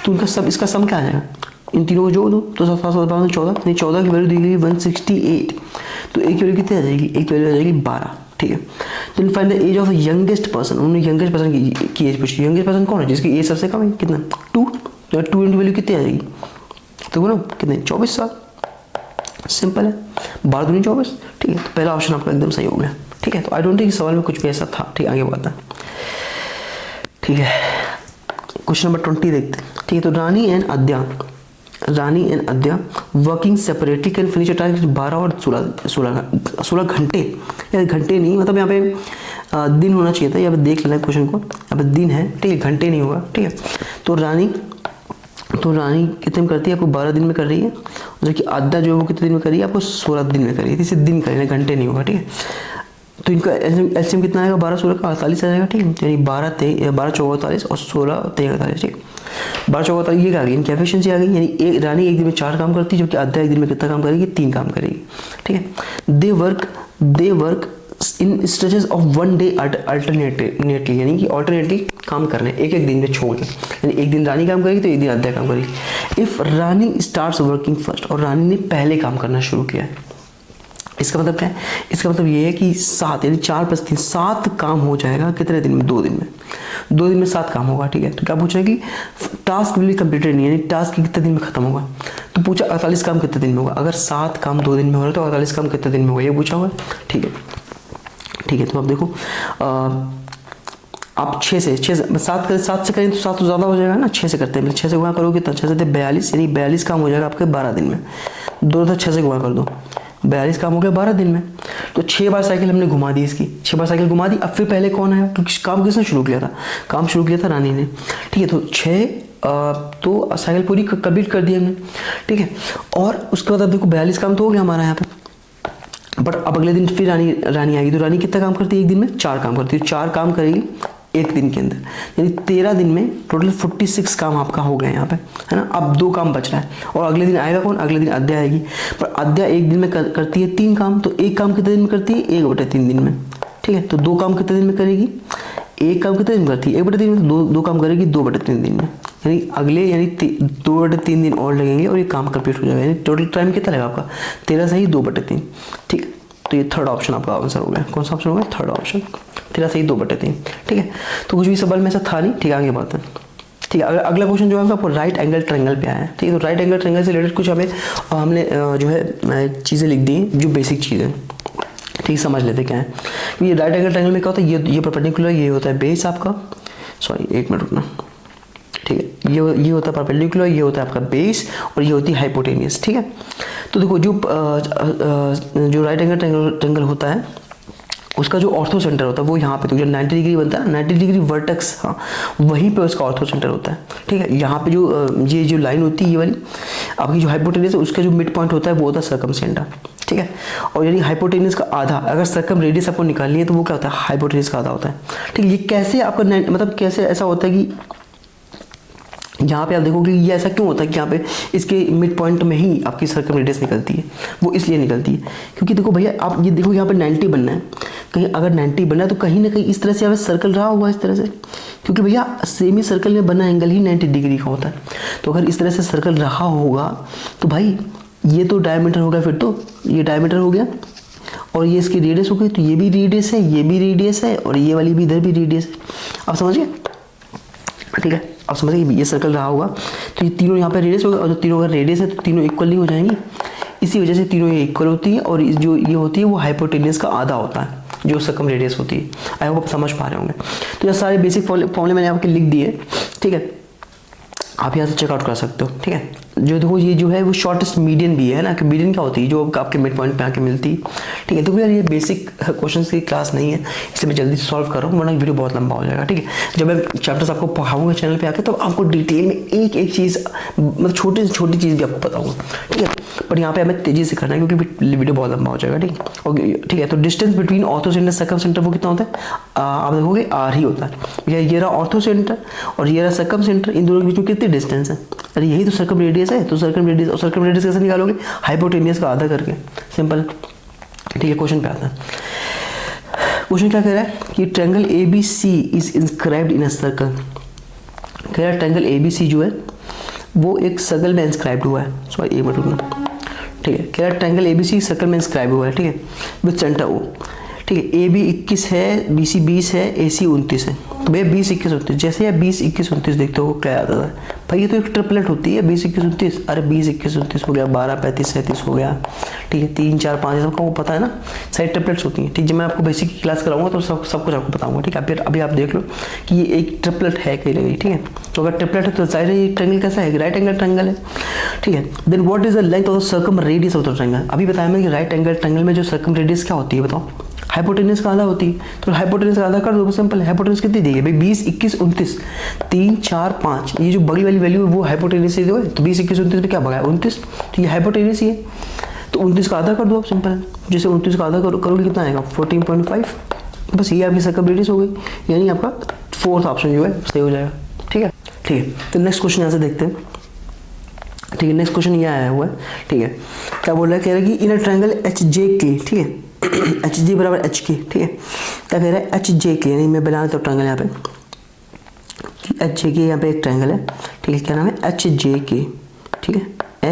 तो उनका सब, इसका सम क्या आ जाएगा, इन तीनों को जोड़ दो तो 7 7 14, यानी 14 की वैल्यू दी गई 168, तो एक वैल्यू कितनी आ जाएगी, एक वैल्यू आ जाएगी 12। ठीक है, then find the age of youngest person, उन्होंने यंगेस्ट पर्सन की एज पूछी। यंगेस्ट पर्सन कौन है, जिसकी एज सबसे कम है, कितना 2, तो 2 इंटू वैल्यू कितनी आ जाएगी, तो ना कितने 24 साल, सिंपल है, 12 दूनी 24। ठीक है, तो पहला ऑप्शन आपका एकदम सही हो गया। ठीक है, तो आई डोंट थिंक सवाल में कुछ भी ऐसा था। ठीक, आगे बढ़ते हैं। ठीक है, क्वेश्चन नंबर 20 देखते हैं। ठीक है, तो Rani and Adya working separately can finish target 12 और 16 घंटे, या घंटे नहीं, मतलब यहाँ पे दिन होना चाहिए था, यहाँ पे देख लेना क्वेश्चन को, यहाँ पे दिन है। ठीक है, घंटे नहीं होगा। ठीक है, तो रानी कितने में करती है, आपको 12 दिन में कर रही है, जबकि अद्या जो है वो कितने दिन में कर रही है, आपको 16 दिन में कर रही है, इसे दिन कर रही है, घंटे नहीं होगा। ठीक है, तो इनका एलसीएम कितना आएगा, 12 16 का 48 आ जाएगा। ठीक है, यानी 12 14 48 और 16 23 48। ठीक, 12 14 48 ये आ गई, इनकी एफिशिएंसी आ गई, यानी रानी एक दिन में 4 काम करती है, जबकि अद्या एक दिन में कितना काम करेगी, 3 काम करेगी। ठीक है, they work in stretches of 1 day alternately, यानी कि अल्टरनेटली काम कर रहे हैं एक दिन में छोड़ के, यानी एक दिन रानी काम करेगी तो एक दिन अद्या काम करेगी। If Rani starts working first, और रानी ने पहले काम करना शुरू किया है, इसका मतलब क्या है, इसका मतलब ये है कि 7, यानी 4 + 3 7 काम हो जाएगा कितने दिन में, 2 दिन में, 2 दिन में 7 काम होगा। ठीक है, तो क्या पूछा है कि टास्क विल बी कंप्लीटेड नहीं, यानी टास्क कितने दिन में खत्म होगा, तो पूछा 48 काम कितने दिन में होगा, अगर 7 काम 2 दिन में हो रहा है तो 48 काम कितने दिन में होगा, ये पूछा हुआ है। ठीक है, ठीक है, तो अब देखो आप 7 से करें तो 7 तो ज़्यादा हो जाएगा ना, 6 से करते हैं, 6 से गुणा करोगे तो 6 से 42, यानी 42 काम हो जाएगा आपके 12 दिन में, 2 तो 6 से गुणा कर दो, 42 काम हो गया 12 दिन में। तो 6 बार साइकिल हमने घुमा दी, इसकी 6 बार साइकिल घुमा दी। अब फिर पहले कौन आया, क्योंकि काम किसने शुरू किया था, काम शुरू किया था रानी ने। ठीक है, तो 6 तो साइकिल पूरी कंप्लीट कर दी हमने। ठीक है, और उसके बाद अब देखो 42 काम तो हो गया हमारा यहाँ पे, बट अब अगले दिन फिर रानी आएगी, तो रानी कितना काम करती है, एक दिन में 4 काम करती है, 4 काम करेगी एक दिन के अंदर, यानी 13 दिन में टोटल 46 काम आपका हो गए यहाँ पे, है ना। अब 2 काम बच रहा है, और अगले दिन आएगा कौन, अगले दिन अद्या आएगी, पर अद्या एक दिन में करती है 3 काम, तो एक काम कितने दिन में करती है, 1/3 दिन में। ठीक है, तो 2 काम कितने दिन में करेगी, एक काम कितने दिन में करती है, 1/3 में, 2 काम करेगी 2/3 दिन में, यानी अगले 2/3 दिन और लगेंगे और ये काम कंप्लीट हो जाएगा, यानी टोटल टाइम कितना लगेगा आपका 13 से ही 2/3। ठीक है, तो ये थर्ड ऑप्शन आपका आंसर हो गया। कौन सा ऑप्शन हो गया, थर्ड ऑप्शन, 13 से ही 2/3। ठीक है, तो कुछ भी सवाल में ऐसा था नहीं। ठीक है, आगे बात है। ठीक है, अगला क्वेश्चन जो है आपको राइट एंगल ट्रायंगल पे आया है। ठीक है, तो राइट एंगल ट्रायंगल से रिलेटेड कुछ हमने जो है चीज़ें लिख दी जो बेसिक चीज़ें। ठीक, समझ लेते क्या है। ये राइट एंगल ट्रायंगल में क्या होता है, ये परपेंडिकुलर, ये होता है बेस आपका, सॉरी 1 मिनट रुकना। ठीक है, ये होता है परपेंडिकुलर, ये होता है आपका बेस, और ये होती है हाइपोटेनियस। ठीक है, तो देखो जो राइट एंगल ट्रायंगल होता है उसका जो ऑर्थो सेंटर होता है वो यहाँ पे, तो जो 90 डिग्री बनता है, 90 डिग्री वर्टेक्स, हाँ वहीं पे उसका ऑर्थो सेंटर होता है। ठीक है, यहाँ पे जो लाइन होती है ये वाली आपकी जो हाइपोटेनस है, उसका जो मिड पॉइंट होता है वो होता है सर्कमसेंटर। ठीक है। और यानी हाइपोटेन्यूज का आधा, अगर सर्कम रेडियस आपको निकालनी है तो वो क्या होता है, हाइपोटेन्यूज का आधा होता है। ठीक है, ये कैसे आपका मतलब कैसे ऐसा होता है कि यहाँ पे आप देखोगे ये ऐसा क्यों होता है कि यहाँ पे इसके मिड पॉइंट में ही आपकी सर्कम रेडियस निकलती है। वो इसलिए निकलती है क्योंकि देखो भैया आप ये देखो यहाँ पे 90 बनना है, कहीं अगर 90 बनना है तो कहीं ना कहीं इस तरह से यहाँ पे सर्कल रहा होगा इस तरह से, क्योंकि भैया सेमी सर्कल में बना एंगल ही 90 डिग्री का होता है। तो अगर इस तरह से सर्कल रहा होगा तो भाई ये तो डायमीटर हो गया, फिर तो ये डायमीटर हो गया और ये इसकी रेडियस हो गई, तो ये भी रेडियस है, ये भी रेडियस है और ये वाली भी इधर भी रेडियस है। आप समझिए, ठीक है, आप समझिए ये सर्कल रहा होगा तो ये तीनों यहाँ पे रेडियस होगा, और जो तीनों अगर रेडियस है तो तीनों इक्वली हो जाएंगी, इसी वजह से तीनों ये इक्वल होती है। और जो ये होती है वो हाइपोटेन्यूज का आधा होता है जो सर्कम रेडियस होती है। आई होप आप समझ पा रहे होंगे। तो ये सारे बेसिक फॉर्मूले मैंने आपके लिख दिए, ठीक है, आप यहाँ से चेकआउट कर सकते हो। ठीक है, जो देखो ये जो है वो शॉर्टेस्ट मीडियन भी है ना, कि मीडियन क्या होती है जो आपके मिड पॉइंट पे आके मिलती है। ठीक है, तो यार ये बेसिक क्वेश्चंस की क्लास नहीं है, इसलिए मैं जल्दी से सॉल्व कर रहा हूँ वरना वीडियो बहुत लंबा हो जाएगा। ठीक है, जब मैं चैप्टर्स आपको पढ़ाऊंगा चैनल पे आके तो आपको डिटेल में एक एक चीज़, मतलब छोटी से छोटी चीज़ भी आपको बताऊँगा। ठीक है, पर यहाँ पे हमें तेज़ी से करना है क्योंकि वीडियो बहुत लंबा हो जाएगा। ठीक है, ओके, ठीक है। तो distance between ortho centre circum centre वो कितना होता है, आप देखोगे आर ही होता है। ये रहा ऑर्थो सेंटर और ये रहा सर्कम सेंटर, इन दोनों के बीच में कितनी डिस्टेंस है, अरे यही तो सर्कम रेडियस है। तो सर्कम रेडियस, और सर्कम रेडियस कैसे निकालोगे, हाइपोटेन्यूज का आधा करके, सिंपल। ठीक है, क्वेश्चन पे आता है। क्वेश्चन क्या कह रहा है कि triangle ABC is inscribed in a circle. कह रहा है ट्रायंगल ABC जो है वो एक सर्कल में इंस्क्राइब्ड हुआ है, सॉरी एक मिनट रुकना। ठीक है, कह रहा है ट्रायंगल ABC सर्कल में इंस्क्राइब हुआ है। ठीक है, विद सेंटर O। ठीक है, AB 21 है, BC 20 है, AC 29 है। तो भैया 20 21 29, जैसे आप 20 21 29 देखते हो क्या आता है भाई, ये तो एक ट्रिपलेट होती है 20 21 29। अरे 20 21 29 हो गया, 12 35 37 हो गया। ठीक है, 3 4 5 सबको पता है ना, सारी ट्रिपलेट्स होती हैं। ठीक, जब मैं आपको बेसिक की क्लास कराऊंगा तो सब कुछ आपको बताऊंगा। ठीक है, फिर अभी आप देख लो कि ये एक ट्रिपलेट है कहीं ना कहीं। ठीक है, तो अगर ट्रिपलेट है तो जाहिर है ये ट्रायंगल कैसा है, राइट एंगल ट्रायंगल है। ठीक है, then what is the length of the circum radius of the triangle. अभी बताया मैंने कि राइट एंगल ट्रायंगल में जो सर्कम रेडियस क्या होती है बताओ, हाइपोटेन्यूज का आधा होती है। तो हाइपोटेन्यूज का आधा कर दो, सिंपल। हाइपोटेन्यूज कितनी दी है भाई, 20 21 29, 3 4 5, ये जो बड़ी वाली वैल्यू है वो हाइपोटेन्यूज से जो है। तो 20 21 29 में क्या बगा है 29, तो ये हाइपोटेन्यूज ही है। तो 29 का आधा कर दो आप, सिंपल। जैसे 29 का आधा करोगे कितना आएगा 14.5, बस ये आपकी सर्कम रेडियस हो गई, यानी आपका फोर्थ ऑप्शन जो है सही हो जाएगा। ठीक है, ठीक है, तो नेक्स्ट क्वेश्चन यहाँ से देखते हैं। ठीक है, नेक्स्ट क्वेश्चन ये आया हुआ है। ठीक है, क्या बोल रहा है, कह रहा है कि इन अ ट्रायंगल HJK, ठीक है, HG बराबर HK। ठीक है, क्या कह रहा है HJK, यानी मैं बना लेता हूँ ट्रायंगल यहाँ पे कि HJK यहाँ पे एक ट्रायंगल है। ठीक है, क्या नाम है HJK। ठीक है,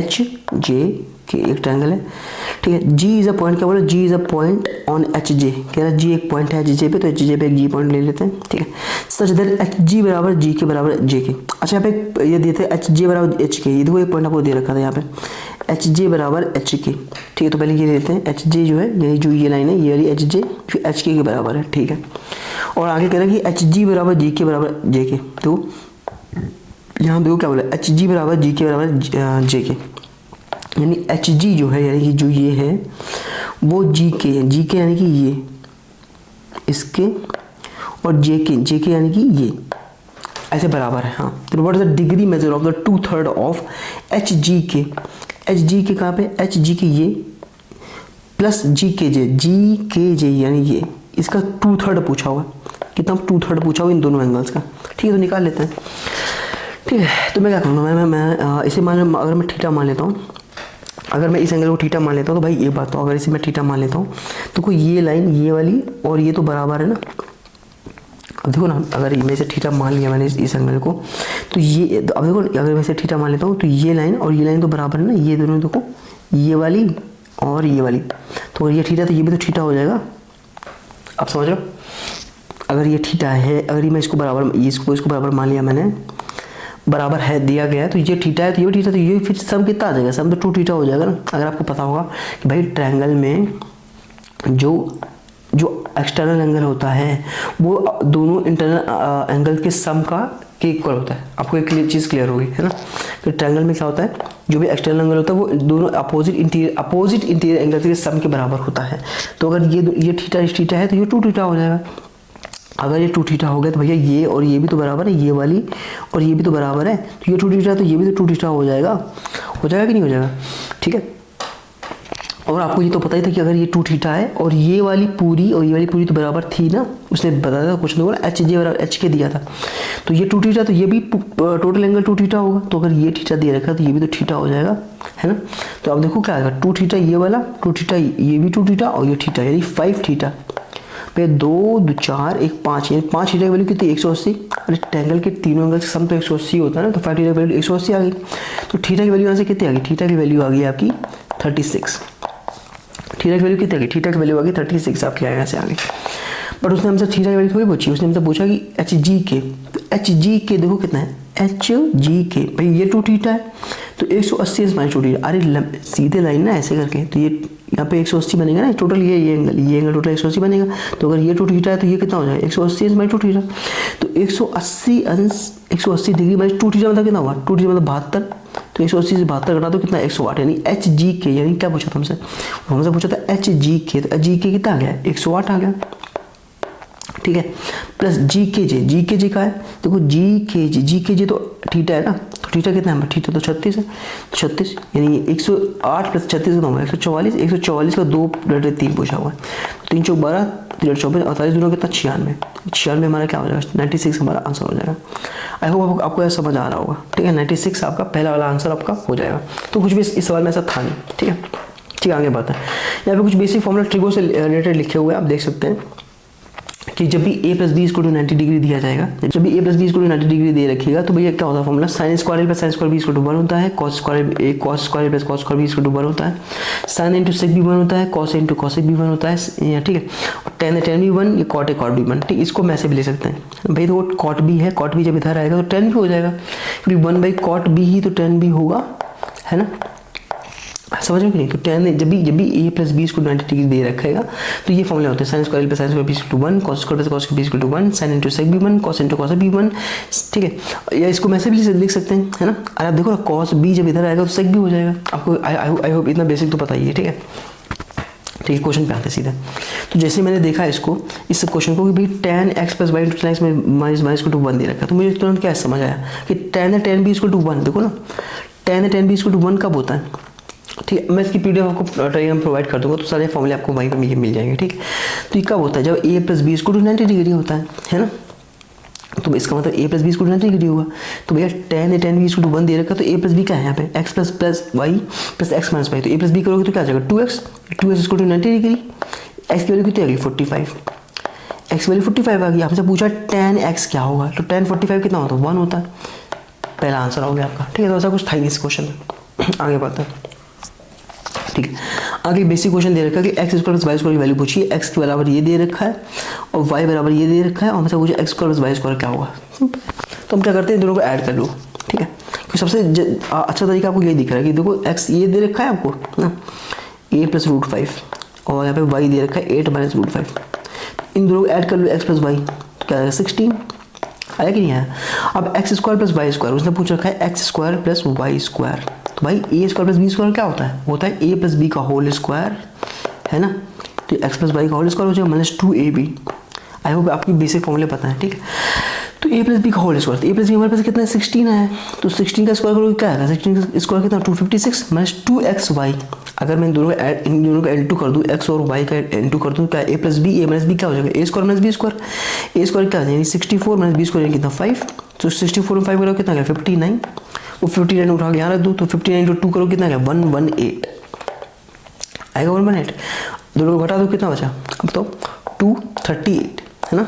HJK एक ट्रायंगल है। ठीक है, G इज अ पॉइंट, क्या बोला, G is a point on HJ। कह रहा है G एक पॉइंट है HJ पे, तो HJ पे एक G पॉइंट ले लेते हैं। ठीक है, सच दैट HG बराबर G के बराबर JK। अच्छा, यहाँ पे ये देते हैं HJ बराबर HK, ये देखो एक पॉइंट आपको दे रखा था यहाँ पे HJ बराबर HK। ठीक है, तो पहले ये लेते हैं HJ जो है, यानी जो ये लाइन है ये वाली HJ फिर HK के बराबर है। ठीक है, और आगे कह रहा है कि HG बराबर G के बराबर JK। तो यहाँ देखो क्या बोला, HG बराबर G के बराबर JK, यानी HG जो है, यानी कि जो ये है वो GK है। GK यानी कि ये इसके, और JK यानी कि ये ऐसे बराबर है। हाँ, तो what is the degree measure of the 2/3 of HGK। HGK कहाँ पे, HGK ये प्लस GKJ यानी ये, इसका 2/3 पूछा हुआ, कितना 2/3 पूछा हुआ इन दोनों एंगल्स का। ठीक है, तो निकाल लेते हैं। ठीक है, तो मैं क्या करूँगा, मैं इसे मान, अगर मैं थीटा मान लेता हूँ, अगर मैं इस एंगल को थीटा मान लेता हूँ तो भाई एक बात, तो अगर इसे मैं थीटा मान लेता हूँ तो कोई ये लाइन ये वाली और ये तो बराबर है ना। अब देखो ना, अगर मैं इसे थीटा मान लिया मैंने इस एंगल को, तो ये, अब देखो अगर मैं इसे थीटा मान लेता हूँ तो ये लाइन और ये लाइन तो बराबर है ना, ये दोनों देखो, ये वाली और ये वाली, तो ये थीटा तो ये भी तो थीटा हो जाएगा। आप समझ रहे हो, अगर ये थीटा है, अगर ये मैं इसको बराबर, इसको बराबर मान लिया मैंने, बराबर है दिया गया है, तो ये थीटा है तो ये भी थीटा, तो ये फिर सब कितना आ जाएगा, सब तो 2 थीटा हो जाएगा ना। अगर आपको पता होगा कि भाई ट्रायंगल में जो एक्सटर्नल एंगल होता है वो दोनों इंटरनल एंगल के सम के इक्वल होता है। आपको एक चीज़ क्लियर होगी, है ना। तो ट्रायंगल में क्या होता है, जो भी एक्सटर्नल एंगल होता है वो दोनों अपोजिट इंटीरियर एंगल के सम के बराबर होता है। तो अगर ये थीटा है तो ये 2 थीटा हो जाएगा। अगर ये 2 थीटा हो गया तो भैया ये और ये भी तो बराबर है, ये वाली और ये भी तो बराबर है, तो ये 2 थीटा तो ये भी तो 2 थीटा हो जाएगा कि नहीं हो जाएगा। ठीक है, और आपको ये तो पता ही था कि अगर ये 2 थीटा है और ये वाली पूरी और ये वाली पूरी तो बराबर थी ना, उसने बताया था क्वेश्चन नंबर एच जे बराबर एच के दिया था, तो ये 2 थीटा तो ये भी टोटल एंगल 2 थीटा होगा, तो अगर ये थीटा दे रखा है तो ये भी तो थीटा हो जाएगा, है ना। तो अब देखो क्या आएगा, 2 थीटा ये वाला, 2 थीटा ये भी 2 थीटा और ये थीटा, यानी 5 थीटा पे 2 2 4 1 5, यानी 5 थीटा की वैल्यू कितनी 180। अरे ट्रायंगल के तीनों एंगल से सम तो 180 होता है ना, तो 5 थीटा की वैल्यू 180 आ गई। तो थीटा की वैल्यू यहाँ से कितनी आ गई, थीटा की वैल्यू आ गई आपकी 36। थीटा की वैल्यू कितनी आ गई, थीटा की वैल्यू आ गई 36 आपके यहाँ से आ गई। बट उसने हमसे थीटा की वैल्यू थोड़ी पूछी, उसने हमसे पूछा कि एच जी के, तो एच जी के देखो कितना है, एच जी के भाई ये 2 थीटा है तो 180 माइनस 2 थीटा, अरे सीधे लाइन ना ऐसे करके, तो ये यहाँ पे 180 बनेगा ना टोटल, ये एंगल टोटल 180 बनेगा। तो अगर ये 2 थीटा है तो ये कितना हो जाएगा 180 माइनस 2 थीटा, तो 180 अंश 180 डिग्री माइनस 2 थीटा मतलब कितना हुआ, 2 थीटा मतलब 72, तो 180 से 72 घटा तो कितना 108, यानी एच जी के, यानी क्या पूछा था हमसे पूछा था एच जी के, तो एच जी के कितना आ गया 108 आ गया, ठीक है। प्लस जी के जे का है, देखो जी के जे तो थीटा है ना, तो थीटा कितना है, थीटा तो 36 है, तो 36 यानी 108 प्लस 36 कितना होगा 144, 144 का 2/3 पूछा हुआ है, 3 चौक 12 3 24 48 दोनों कितना 96 हमारा क्या हो जाएगा 96 हमारा आंसर हो जाएगा। आई होप आपको यह समझ आ रहा होगा, ठीक है। 96 आपका पहला वाला आंसर आपका हो जाएगा। तो कुछ भी इस सवाल में ऐसा था नहीं, ठीक है। आगे बढ़ते हैं, यहाँ पे कुछ बेसिक फॉर्मूला ट्रिगो से रिलेटेड लिखे हुए आप देख सकते हैं कि जब भी a plus B equal to 90 degree दिया जाएगा, जब भी a plus B equal to 90 degree दे रखिएगा तो भैया क्या होता है formula, sine square plus sine square B equal to 1 होता है, cos square plus cos square B equal to 1 होता है, साइन इंटू सेक भी 1 होता है, कॉस इंटू कॉसेक भी 1 होता है, ठीक है। और टेन भी 1, ये कॉट भी 1, ठीक। इसको मैं ऐसे भी ले सकते हैं भाई, तो कॉट बी है, कॉट बी जब इधर आएगा तो टेन भी हो जाएगा, क्योंकि 1/कॉट बी ही तो टेन भी होगा, है ना, समझ में कि नहीं। तो टेन जब भी a प्लस बी इसको 90 डिग्री दे रखेगा तो ये फॉर्मूला होते हैं, sine square plus sine square B equal to 1, cos square plus cos B equal to 1, sine into sec भी 1, कॉस इंटू कॉस भी 1, ठीक है। या इसको मैं से भी लिख सकते हैं, है ना। और आप देखो ना कॉस बी जब इधर आएगा तो सेक भी हो जाएगा। आपको आई होप इतना बेसिक तो पता ही है, ठीक है। ठीक है, क्वेश्चन पे आते सीधे। तो जैसे मैंने देखा इसको, इस क्वेश्चन को कि भाई tan x plus Y into tan x में माइनस इक्वल टू 1 दे रखा है, तो मुझे तुरंत क्या समझ आया कि tan बी इक्वल टू 1, देखो ना tan बी इक्वल टू 1 कब होता है, ठीक है। मैं इसकी पीडीएफ आपको टेलीग्राम प्रोवाइड कर दूंगा, तो सारे फॉर्मूले आपको वहीं पर मिल जाएंगे, ठीक है। तो ये कब होता है, जब a plus B equal to 90 degree होता है ना। तो इसका मतलब a plus B equal to 90 degree होगा। तो भैया tan बी इक्वल टू 1 दे रखा, तो a प्लस बी क्या है यहाँ पे, x plus Y plus X minus Y, तो a प्लस बी करोगे तो क्या आ जाएगा 2x equal to 90 degree, x की वैल्यू कितनी आ गई 45, x की वैल्यू 45 आ गई। आपसे पूछा tan x क्या होगा, तो tan 45 कितना होता है 1 होता है, पहला आंसर हो गया आपका, ठीक है। तो ऐसा कुछ था ही इस क्वेश्चन में। आगे बढ़ते हैं, ठीक है। आगे बेसिक क्वेश्चन दे रखा है कि x square plus Y square की वैल्यू पूछिए, x के बराबर ये दे रखा है और y बराबर ये दे रखा है, और हमसे पूछे x square plus Y square क्या होगा। तो हम क्या करते हैं, दोनों को ऐड कर लो, ठीक है। क्योंकि सबसे अच्छा तरीका आपको यही दिख रहा है कि देखो x ये दे रखा है आपको ना a प्लस √5 और यहाँ पे y दे रखा है 8 माइनस √5, इन दोनों को ऐड कर लो x प्लस वाई, तो क्या आएगा 16, आया कि नहीं आया। अब X square plus Y square उसने पूछ रखा है X square plus Y square, तो भाई A square plus B square क्या होता है ए प्लस बी का होल स्क्वायर, है ना। तो एक्स प्लस वाई का होल स्क्वायर हो जाएगा माइनस 2ab। आई होप आपकी बेसिक फॉर्मूले पता है, ठीक है। तो ए प्लस बी का होल स्क्वायर, तो ए प्लस बी हमारे पास कितना है 16 है, तो 16 का स्क्वायर करोगे क्या आएगा, 16 का स्क्वायर कितना 256 माइनस 2xy। अगर मैं इन दोनों का L2 कर दूँ, x और y का L2 कर दूँ, क्या ए प्लस बी, ए माइनस बी क्या हो जाएगा ए स्क्वायर माइनस बी स्क्वायर, ए स्क्वायर क्या यानी 64 माइनस बी स्क्वायर कितना 5, तो 64 में 5 करो कितना गया 59, वो 59 उठा के यहाँ रख दूँ, तो 59 × 2 करो कितना गया 118 आएगा, 118। दोनों को घटा दो कितना बचा, अब तो 238 है ना,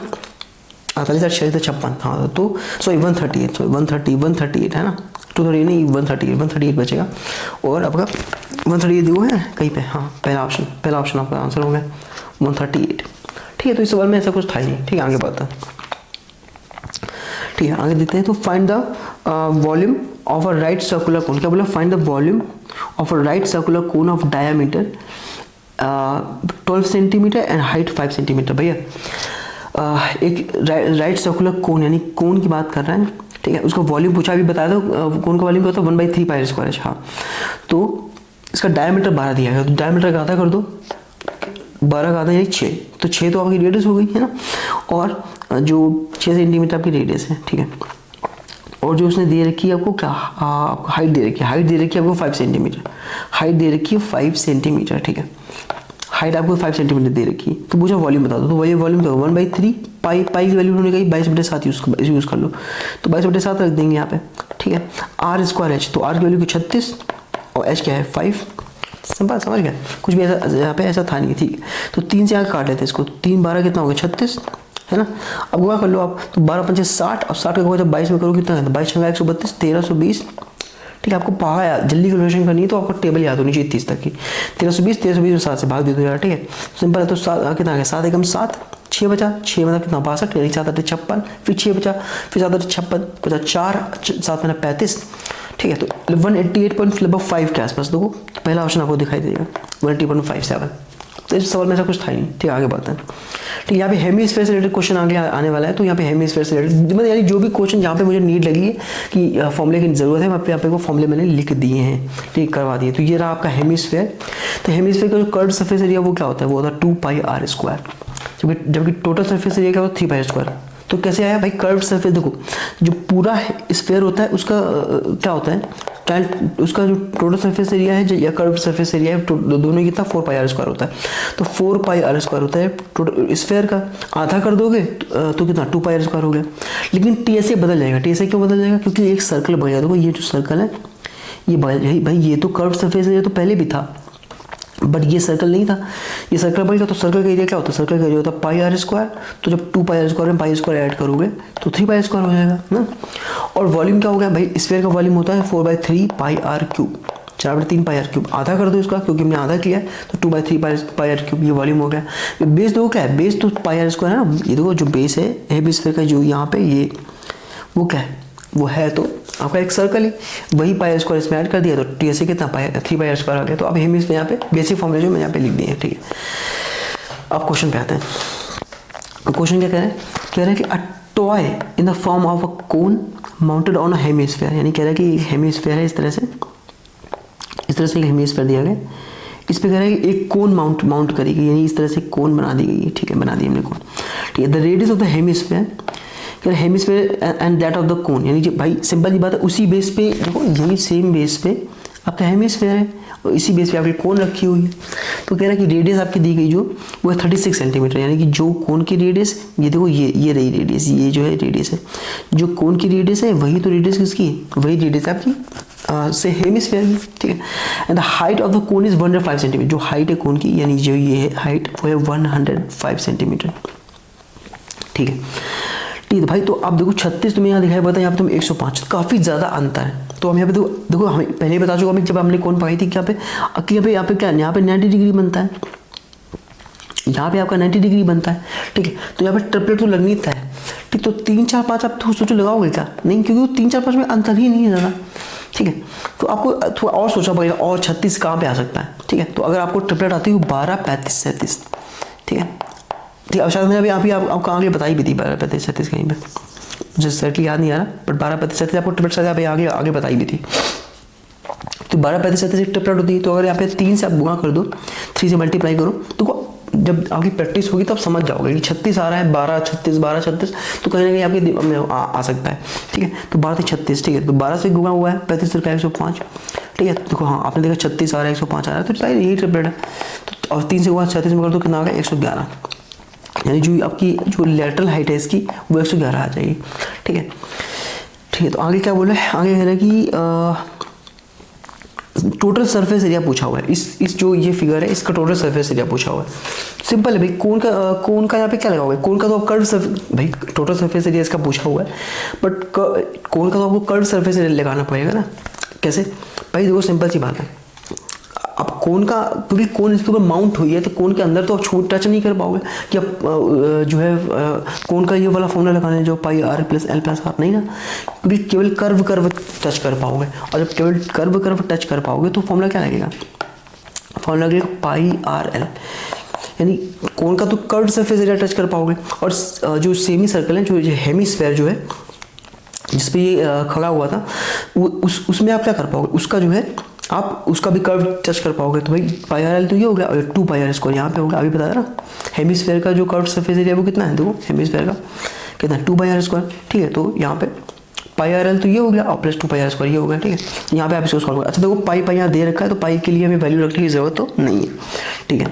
48 हाँ, तो सॉरी 138 है ना, 238 नहीं 138 बचेगा। और आपका 138 वो है कहीं पे, हाँ पहला ऑप्शन आपका आंसर हो गया 138, ठीक है। तो इस सवाल में ऐसा कुछ था ही नहीं, ठीक है। आगे बढ़ते हैं, ठीक है, आगे देखते हैं। तो find the volume of a right circular cone, क्या बोला, find the volume of a right circular cone of diameter 12 centimetre and height 5 centimetre. भैया एक राइट सर्कुलर कोन यानी कोन की बात कर रहे हैं, ठीक है। उसका वॉल्यूम पूछा, अभी बता दो कोन का वॉल्यूम होता है 1/3 पाई स्क्वायर, हाँ। तो इसका डायमीटर 12 दिया गया, तो डायमीटर का आधा कर दो, 12 का आधा यानी 6, तो 6 तो आपकी रेडियस हो गई है ना, और जो 6 सेंटीमीटर आपकी रेडियस है, ठीक है। और जो उसने दे रखी है आपको क्या, आपको हाइट दे रखी है, हाइट दे रखी है आपको 5 सेंटीमीटर, हाइट दे रखी है 5 सेंटीमीटर, ठीक है, हाइट आपको 5 सेंटीमीटर दे रखी है। तो पूछा वॉल्यूम बता दो, तो वही वॉल्यूम क्या, 1/3 पाई, पाई की वैल्यू उन्होंने कही 22/7 यूज़ कर लो, तो 22/7 रख देंगे यहाँ पे, ठीक है। r² h, तो r की वैल्यू की 36 और h क्या है 5, सिंपल, समझ गया, कुछ भी ऐसा यहाँ पे ऐसा था नहीं, ठीक है। तो 3 से आगे काट लेते हैं इसको, 3 12 कितना हो गया 36, है ना। अब गुणा कर लो आप, तो 12 पंचे 60 और 60 का गुणा जब 22 में करो कितना है, 22 छंगा 132, 1320, ठीक है। आपको पहाड़ा जल्दी कैलकुलेशन करनी है तो आपको टेबल याद होनी चाहिए 30 तक की, 1320 में 7 से भाग दे दो यार, ठीक है, सिंपल है। तो कितना आ गया 7 एकम 7, 6 बचा, 6 मतलब कितना 62, यानी 7 8 56, फिर 6 बचा, फिर 7 8 56 बचा 4, 7 में 35, ठीक है। तो 188.5 के आसपास देखो, तो पहला ऑप्शन आपको दिखाई देगा 180.57। तो इस सवाल में ऐसा कुछ था ही नहीं, ठीक है, आगे बढ़ते हैं। ठीक है, यहाँ पे हेमीस्फीयर से रिलेटेड क्वेश्चन आगे आने वाला है। तो यहाँ पे हेमीस्फीयर से रिलेटेड मतलब यानी जो भी क्वेश्चन जहाँ पे मुझे नीड लगी है कि फॉर्मूले की जरूरत है, वहाँ पे वो फॉर्मूले मैंने लिख दिए हैं, ठीक, करवा दिए। तो ये रहा आपका हेमीस्फीयर। तो हेमीस्फीयर का जो कर्व सरफेस एरिया वो क्या होता है, वो होता है 2πr², जबकि टोटल सरफेस एरिया क्या होता है 3πr²। तो कैसे आया भाई, कर्व सरफेस देखो, जो पूरा स्फीयर होता है उसका क्या होता है, उसका जो टोटल सरफेस एरिया है या कर्व सरफेस एरिया है, दोनों कितना 4πr² होता है। तो 4πr² होता है टोटल स्फीयर का, आधा कर दोगे तो कितना 2πr² हो गया। लेकिन टीएसए बदल जाएगा, टीएसए क्यों बदल जाएगा, क्योंकि एक सर्कल बन जाएगा। देखो ये जो सर्कल है ये भाई ये तो कर्व सरफेस एरिया तो पहले भी था, बट ये सर्कल नहीं था, ये सर्कल बन गया। तो सर्कल का एरिया क्या होता है, सर्कल का एरिया होता है πr²। तो जब 2πr² में π² ऐड करोगे तो 3πr² हो जाएगा ना। और वॉल्यूम क्या हो गया भाई, स्फीयर का वॉल्यूम होता है 4/3πr³, 4/3πr³, आधा कर दो इसका क्योंकि हमने आधा किया है, तो 2/3πr³ ये वॉल्यूम हो गया। बेस देखो क्या है, बेस तो πr² है ना, ये देखो जो बेस है हेमिस्फीयर का, जो यहाँ पे ये वो क्या है, वो है तो आपका एक सर्कल है, वही πr² इसमें ऐड कर दिया तो टीएसए कितना 3πr² आ गया। तो अब हेमिस्फीयर यहाँ पे बेसिक फॉर्मूले जो मैं यहाँ पे लिख दिए हैं, ठीक है। अब क्वेश्चन पे आते हैं। क्वेश्चन क्या कह रहे हैं कि a toy in the form of a cone mounted on a hemisphere, यानी कह रहा है कि हेमिस्फीयर है, इस तरह से एक हेमिस्फीयर दिया गया, इस पे कह रहा है कि एक कोन माउंट करी गई, यानी इस तरह से कोन बना दी गई है, ठीक है, बना दी हमने कोन, ठीक है। The radius of the hemisphere and that of the cone, यानी कि भाई सिंपल सी बात है, उसी बेस पे देखो, यही सेम बेस पे आपका हेमिस्फीयर है और इसी बेस पे आपकी कोन रखी हुई है। तो कह रहा है कि रेडियस आपकी दी गई जो वो है 36 सेंटीमीटर, यानी कि जो कोन की रेडियस, ये देखो ये रही रेडियस, ये जो है रेडियस है, जो कोन की रेडियस है वही तो रेडियस किसकी है, वही रेडियस आपकी से हेमिस्फीयर की, ठीक है। And the height of the cone is 105 centimetre, जो हाइट है कोन की, यानी जो ये है हाइट वो है 105 सेंटीमीटर, ठीक है। ठीक है भाई, तो आप देखो 36 तुम्हें यहाँ दिखाई पड़ता है, यहाँ पे तुम्हें 105, काफ़ी ज़्यादा अंतर है। तो हम यहाँ पे देखो हमें पहले बता चुका हमें, जब हमने कोन पढ़ाई थी यहाँ पे क्या, यहाँ पे 90 डिग्री बनता है, यहाँ पे आपका 90 डिग्री बनता है, ठीक है। तो यहाँ पे ट्रिपलेट तो लगनी था, ठीक। तो 3 4 5 आप थोड़ा सोचो लगाओगे क्या, नहीं, क्योंकि 3 4 5 में अंतर ही नहीं है ज़्यादा, ठीक है। तो आपको थोड़ा और सोचना पड़ेगा, और 36 कहाँ पे आ सकता है, ठीक है। तो अगर आपको ट्रिपलेट आती है 12 35 37, ठीक है, ठीक है। शायद मैंने अभी आपको आगे बताई भी थी 12 35 37 कहीं पे, मुझे एक्जैक्टली याद नहीं आ रहा, बट 12 35 37 आपको ट्रिपलेट शायद आगे बताई भी थी। तो 12 35 37 एक ट्रिपलेट होती है। तो अगर यहाँ पे 3 से आप गुणा कर दो, 3 से मल्टीप्लाई करो, तो जब आपकी प्रैक्टिस होगी तो आप समझ जाओगे कि 36 आ रहा है, 12 36 12 36, तो कहीं ना कहीं आपके दिमाग में आ सकता है, ठीक है। तो 12 से 36, ठीक है, तो 12 से गुणा हुआ है 35 का 105, ठीक है। देखो हाँ, आपने देखा 36 आ रहा है, 105 आ रहा है, तो शायद यही ट्रिपलेट है। तो और 3 से गुणा 36 में कर दो, कितना आ गया 111, यानी जो आपकी जो लेटरल हाइट है इसकी वो 111 आ जाएगी, ठीक है, ठीक है। तो आगे क्या बोला है, आगे कह रहा है कि टोटल सरफेस एरिया पूछा हुआ है, इस जो ये फिगर है इसका टोटल सरफेस एरिया पूछा हुआ है। सिंपल है भाई, कोन का यहाँ पे क्या लगाओगे, कोन का तो कर्व सरफेस, भाई टोटल सरफेस एरिया इसका पूछा हुआ है, बट कोन का तो आपको कर्व सरफेस एरिया लगाना पड़ेगा ना। कैसे भाई, देखो सिंपल सी बात है, अब कोन का, क्योंकि कोन इसके ऊपर माउंट हुई है, तो कोन के अंदर तो आप टच नहीं कर पाओगे कि आप जो है कोन का ये वाला फॉर्मूला लगाना है जो πr+l+r, नहीं ना, क्योंकि केवल कर्व टच कर पाओगे, और जब केवल कर्व टच कर पाओगे तो फॉर्मूला क्या लगेगा, फॉर्मूला लगेगा πrl, यानी कोन का तो कर्व सरफेस एरिया टच कर पाओगे। और जो सेमी सर्कल है, जो हेमिस्फीयर जो है जिसपे ये खड़ा हुआ था, उसमें आप क्या कर पाओगे, उसका जो है आप उसका भी कर्व टच कर पाओगे। तो भाई πrl तो ये हो गया, और 2πr² यहाँ पे होगा, अभी बताया ना। हेमिस्फीयर का जो कर्व सरफेस एरिया वो कितना है, देखो हेमिस्फीयर का कितना है 2πr², ठीक है। तो यहाँ पे पाई आर एल तो ये हो गया और प्लस 2 पाई आर स्क्वायर ये हो गया, ठीक है। यहाँ पे आप इसको सॉल्व करो। अच्छा देखो पाई पाई यहाँ दे रखा है तो पाई के लिए हमें वैल्यू रखने की जरूरत तो नहीं है, ठीक है।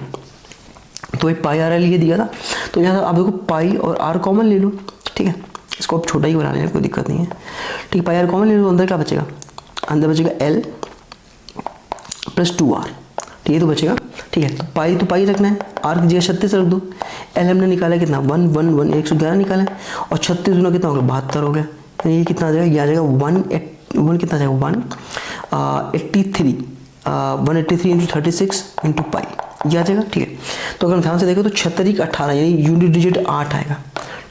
तो एक पाई आर एल ये दिया था, तो यहाँ आप देखो पाई और आर कॉमन ले लो, ठीक है। इसको आप छोटा ही बना लेना, कोई दिक्कत नहीं है, ठीक है। पाई आर कॉमन ले लो, अंदर क्या बचेगा, अंदर बचेगा एल प्लस 2r, ठीक है, तो बचेगा, ठीक है। तो पाई रखना है, आर की जगह 36 रख दो। एल हमने निकाला कितना 1 1 1 111 निकाला है, और 36 गुना कितना हो गया 72 हो गया। तो ये कितना आ जाएगा, ये आ जाएगा 1 कितना आ जाएगा 183 183 इंटू 36 इंटू पाई, ये आ जाएगा, ठीक है। तो अगर हम ध्यान से देखें तो 76 18 यानी यूनिट डिजिट 8 आएगा,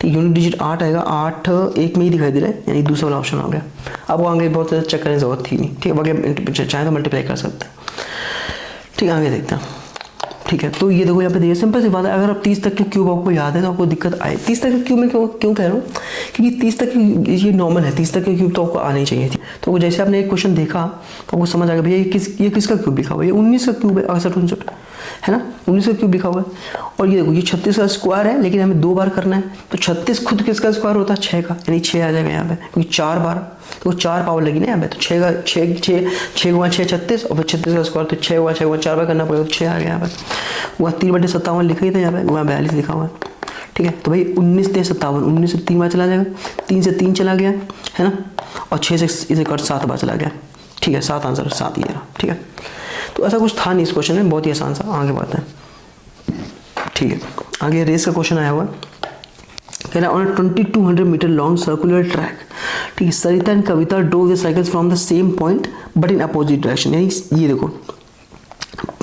ठीक, यूनिट डिजिट 8 आएगा, 8 एक में ही दिखाई दे रहा है, यानी दूसरा वाला ऑप्शन हो गया। अब आगे बहुत ज़्यादा चेक करने की जरूरत थी नहीं, ठीक है, आगे चाहे तो मल्टीप्लाई कर सकते हैं, ठीक है। आगे देखते हैं, ठीक है। तो ये देखो यहाँ पे देखिए सिंपल सी बात है, अगर आप 30 तक के क्यूब आपको याद है तो आपको दिक्कत आए। 30 तक के क्यूब में क्यों कह रहा हूँ, क्योंकि 30 तक ये नॉर्मल है, 30 तक के क्यूब तो आपको आने ही चाहिए थी। तो जैसे आपने एक क्वेश्चन देखा तो आपको समझ आ गया भैया ये किसका क्यूब लिखा हुआ है, ये 19 का क्यूब है, 68 69 है ना, 19 का क्यूब लिखा हुआ है। और ये देखो ये 36 का स्क्वायर है, लेकिन हमें 2 बार करना है, तो 36 खुद किसका स्क्वायर होता है 6 का, यानी 6 आ जाएगा यहाँ पे, क्योंकि 4 बार तो 4 पावर लगी ना यहाँ पे, तो 6 का 6 गुना 6 36 और फिर 36 का स्क्वायर, तो 6 गुना 4 बार करना पड़ेगा, तो 6 आ गया यहाँ पे। वहाँ 3/57 लिखा ही था यहाँ पे, वहाँ 42 लिखा हुआ है, ठीक है। तो भाई 19 से 57, 19 से 3 बार चला जाएगा, 3 से 3 चला गया है ना, और 6 से इसे कट 7 बार चला गया, ठीक है। 7 आंसर 7 ही है, ठीक है। तो ऐसा कुछ था नहीं इस क्वेश्चन में, बहुत ही आसान सा। आगे बात है, ठीक है। आगे रेस का क्वेश्चन आया हुआ है, कह रहा है on 2200 metre long circular track, ठीक है, Sarita and Kavita drove the cycles from the same point but in opposite direction, यानी ये देखो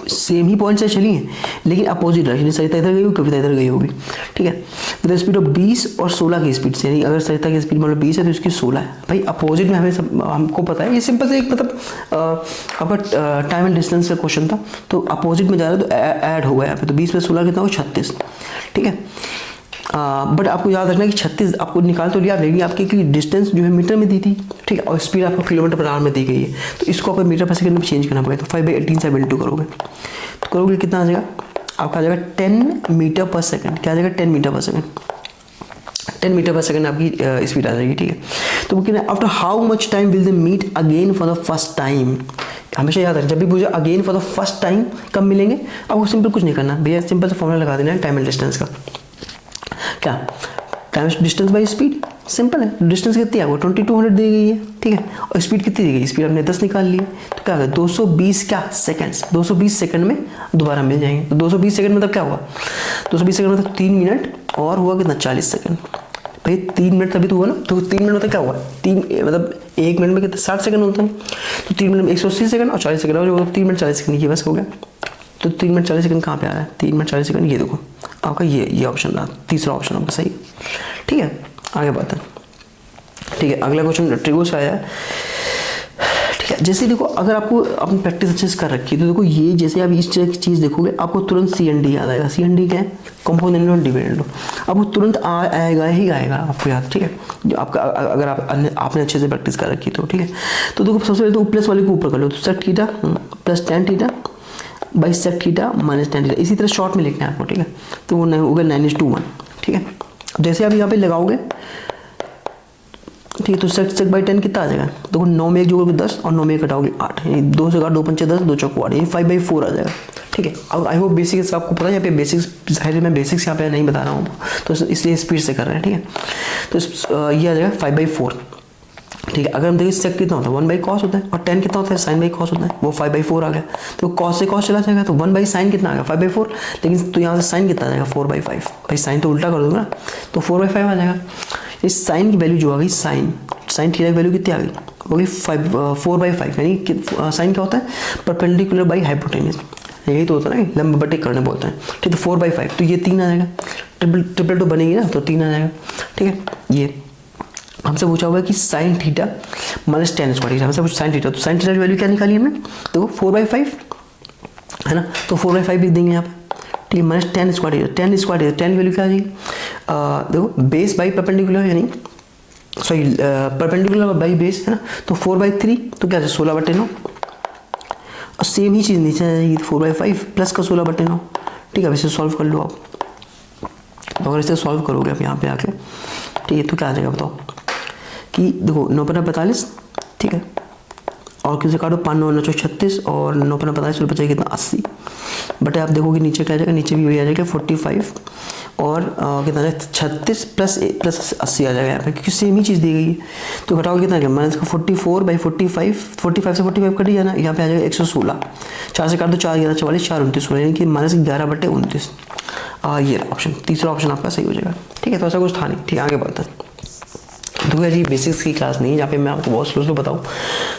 सेम ही पॉइंट से चली है लेकिन अपोजिट डायरेक्शन, सरिता इधर गई होगी कविता इधर गई होगी, ठीक है। विद स्पीड ऑफ 20 और 16 की स्पीड से, यानी अगर सरिता की स्पीड मतलब 20 है तो इसकी 16 है। भाई अपोजिट में हमें हमको पता है, ये सिंपल से एक मतलब आपका टाइम एंड डिस्टेंस का क्वेश्चन था, तो अपोजिट में जा रहा है तो ऐड होगा यहाँ पे, तो 20 + 16 कितना हो 36, ठीक है। बट आपको याद रखना कि 36 आपको निकाल तो लिया, लेकिन आपकी डिस्टेंस जो है मीटर में दी थी, ठीक है, और स्पीड आपको किलोमीटर पर आवर में दी गई है, तो इसको आपको मीटर पर सेकंड में चेंज करना पड़ेगा। तो 5/18 से 2 करोगे तो करोगे कितना आ जाएगा आपका, आ जाएगा 10 मीटर पर सेकंड, क्या आ जाएगा 10 मीटर पर सेकंड, 10 मीटर पर सेकंड आपकी स्पीड आ जाएगी, ठीक है। तो वो कहना है after how much time will they meet again for the first time. हमेशा याद रखें जब भी पूछे again for the first time कब मिलेंगे, आपको सिंपल कुछ नहीं करना भैया, सिंपल से फॉर्मूला लगा देना है टाइम एंड डिस्टेंस का, क्या time distance by speed, simple है। डिस्टेंस कितनी है आपको 2200 दी गई है, ठीक है, और स्पीड कितनी दी गई, स्पीड आपने 10 निकाल ली है, तो क्या होगा 220 क्या सेकंड्स, 220 सेकंड में दोबारा मिल जाएंगे। तो 220 सेकंड मतलब क्या हुआ, 220 सेकंड मतलब 3 मिनट और हुआ कितना 40 सेकंड। भाई 3 मिनट तभी तो हुआ ना, तो 3 मिनट मतलब क्या हुआ, 3 मतलब 1 मिनट में कितना 60 सेकंड होता है, तो 3 मिनट में 180 सेकंड और 40 सेकंड और 3 मिनट 40 सेकंड, ये बस हो गया। तो 3 मिनट 40 सेकंड कहाँ पे आ रहा है, 3 मिनट 40 सेकंड, ये देखो आपका ये ऑप्शन रहा, तीसरा ऑप्शन आपका सही, ठीक है। आगे बात है, ठीक है। अगला क्वेश्चन ट्रिगो से आया है, ठीक है। जैसे देखो अगर आपको अपनी प्रैक्टिस अच्छे से कर रखी है तो देखो ये जैसे आप इस तरह की चीज़ देखोगे आपको तुरंत CND याद आएगा। CND क्या है, कंपोनेंट और डिविडेंड, आपको तुरंत आएगा ही आएगा आपको याद, ठीक है। जो आपका अगर आपने अच्छे से प्रैक्टिस कर रखी तो, ठीक है। तो देखो सबसे पहले तो प्लस वाले को ऊपर कर लो, तो sec theta plus tan theta by sec theta minus tan theta, इसी तरह शॉर्ट में लिखना है आपको, ठीक है। तो वो होगा 9:1, ठीक है। जैसे आप यहाँ पे लगाओगे, ठीक है, तो सेक बाई 10 कितना आ जाएगा, देखो 9 में 1 जोड़ोगे 10 और 9 में 1 घटाओगे 8, यानी 2 से 2 पंचे 10, 2 चौको 8, यानी 5/4 आ जाएगा, ठीक है। अब आई होप बेसिक्स आपको पता है, यहाँ पे बेसिक्स जाहिर है मैं बेसिक्स यहाँ पे नहीं बता रहा हूँ, तो इसलिए स्पीड से कर रहे हैं, ठीक है। तो ये आ जाएगा 5/4, ठीक है। अगर हम देखिए सेक कितना होता है 1/cos होता है, और tan कितना होता है sin/cos होता है, वो 5/4 आ गया। तो cos से cos चला जाएगा, तो 1/sin कितना आ गया 5/4, लेकिन तो यहाँ से sin कितना आ जाएगा 4/5, भाई sin तो उल्टा कर दूंगा ना, तो 4/5 आ जाएगा। इस sin की वैल्यू जो आ गई sin थीटा की वैल्यू कितनी आ गई, हो गई 4/5, यानी sin क्या होता है परपेंडिकुलर बाई हाइपोटेन्यूज, यही तो होता है ना लंब बटे कर्ण बोलते हैं, ठीक है। तो 4/5 तो ये 3 आ जाएगा, ट्रिपल तो बनेगी ना, तो 3 आ जाएगा, ठीक है। ये हमसे पूछा हुआ है कि sin theta minus tan square theta, हमसे पूछा sin थीटा, तो sin थीटा की वैल्यू क्या निकाली हमने, देखो 4/5 है ना, तो 4/5 लिख देंगे यहाँ पे, ठीक है। Minus tan square theta, tan की वैल्यू क्या आ जाएगी, देखो बेस बाई परपेंडिकुलर, यानी सॉरी परपेंडिकुलर बाई बेस है ना, तो 4/3 तो क्या है 16/9, और सेम ही चीज़ नीचे आ जाएगी 4/5 प्लस का 16/9, ठीक है। अब इसे सॉल्व कर लो आप, तो अगर इसे सॉल्व करोगे आप यहाँ पे आके, ठीक है, तो क्या आ जाएगा बताओ, कि देखो 9 पन्ना 45, ठीक है, और किसे काटो 5 9 9 36 और 9 पन्ना 45 फिर बचेगा कितना 80, बट आप देखोगे नीचे क्या आ जाएगा, नीचे भी वही आ जाएगा 45 और कितना है 36 प्लस 80 आ जाएगा यहाँ पे, क्योंकि सेम ही चीज़ दी गई है। तो घटाओ कितना क्या माइनस का 44/45, 45 से 45 कट गया ना, यहाँ पे आ जाएगा 116, 4 से काट दो 4 11 44 4 29 16, यानी कि -11/29। ये ऑप्शन, तीसरा ऑप्शन आपका सही हो जाएगा, ठीक है। तो ऐसा कुछ था नहीं, ठीक है, आगे बढ़ते हैं। तो यार ये बेसिक्स की क्लास नहीं है जहाँ पे मैं आपको बहुत स्लो बताऊँ,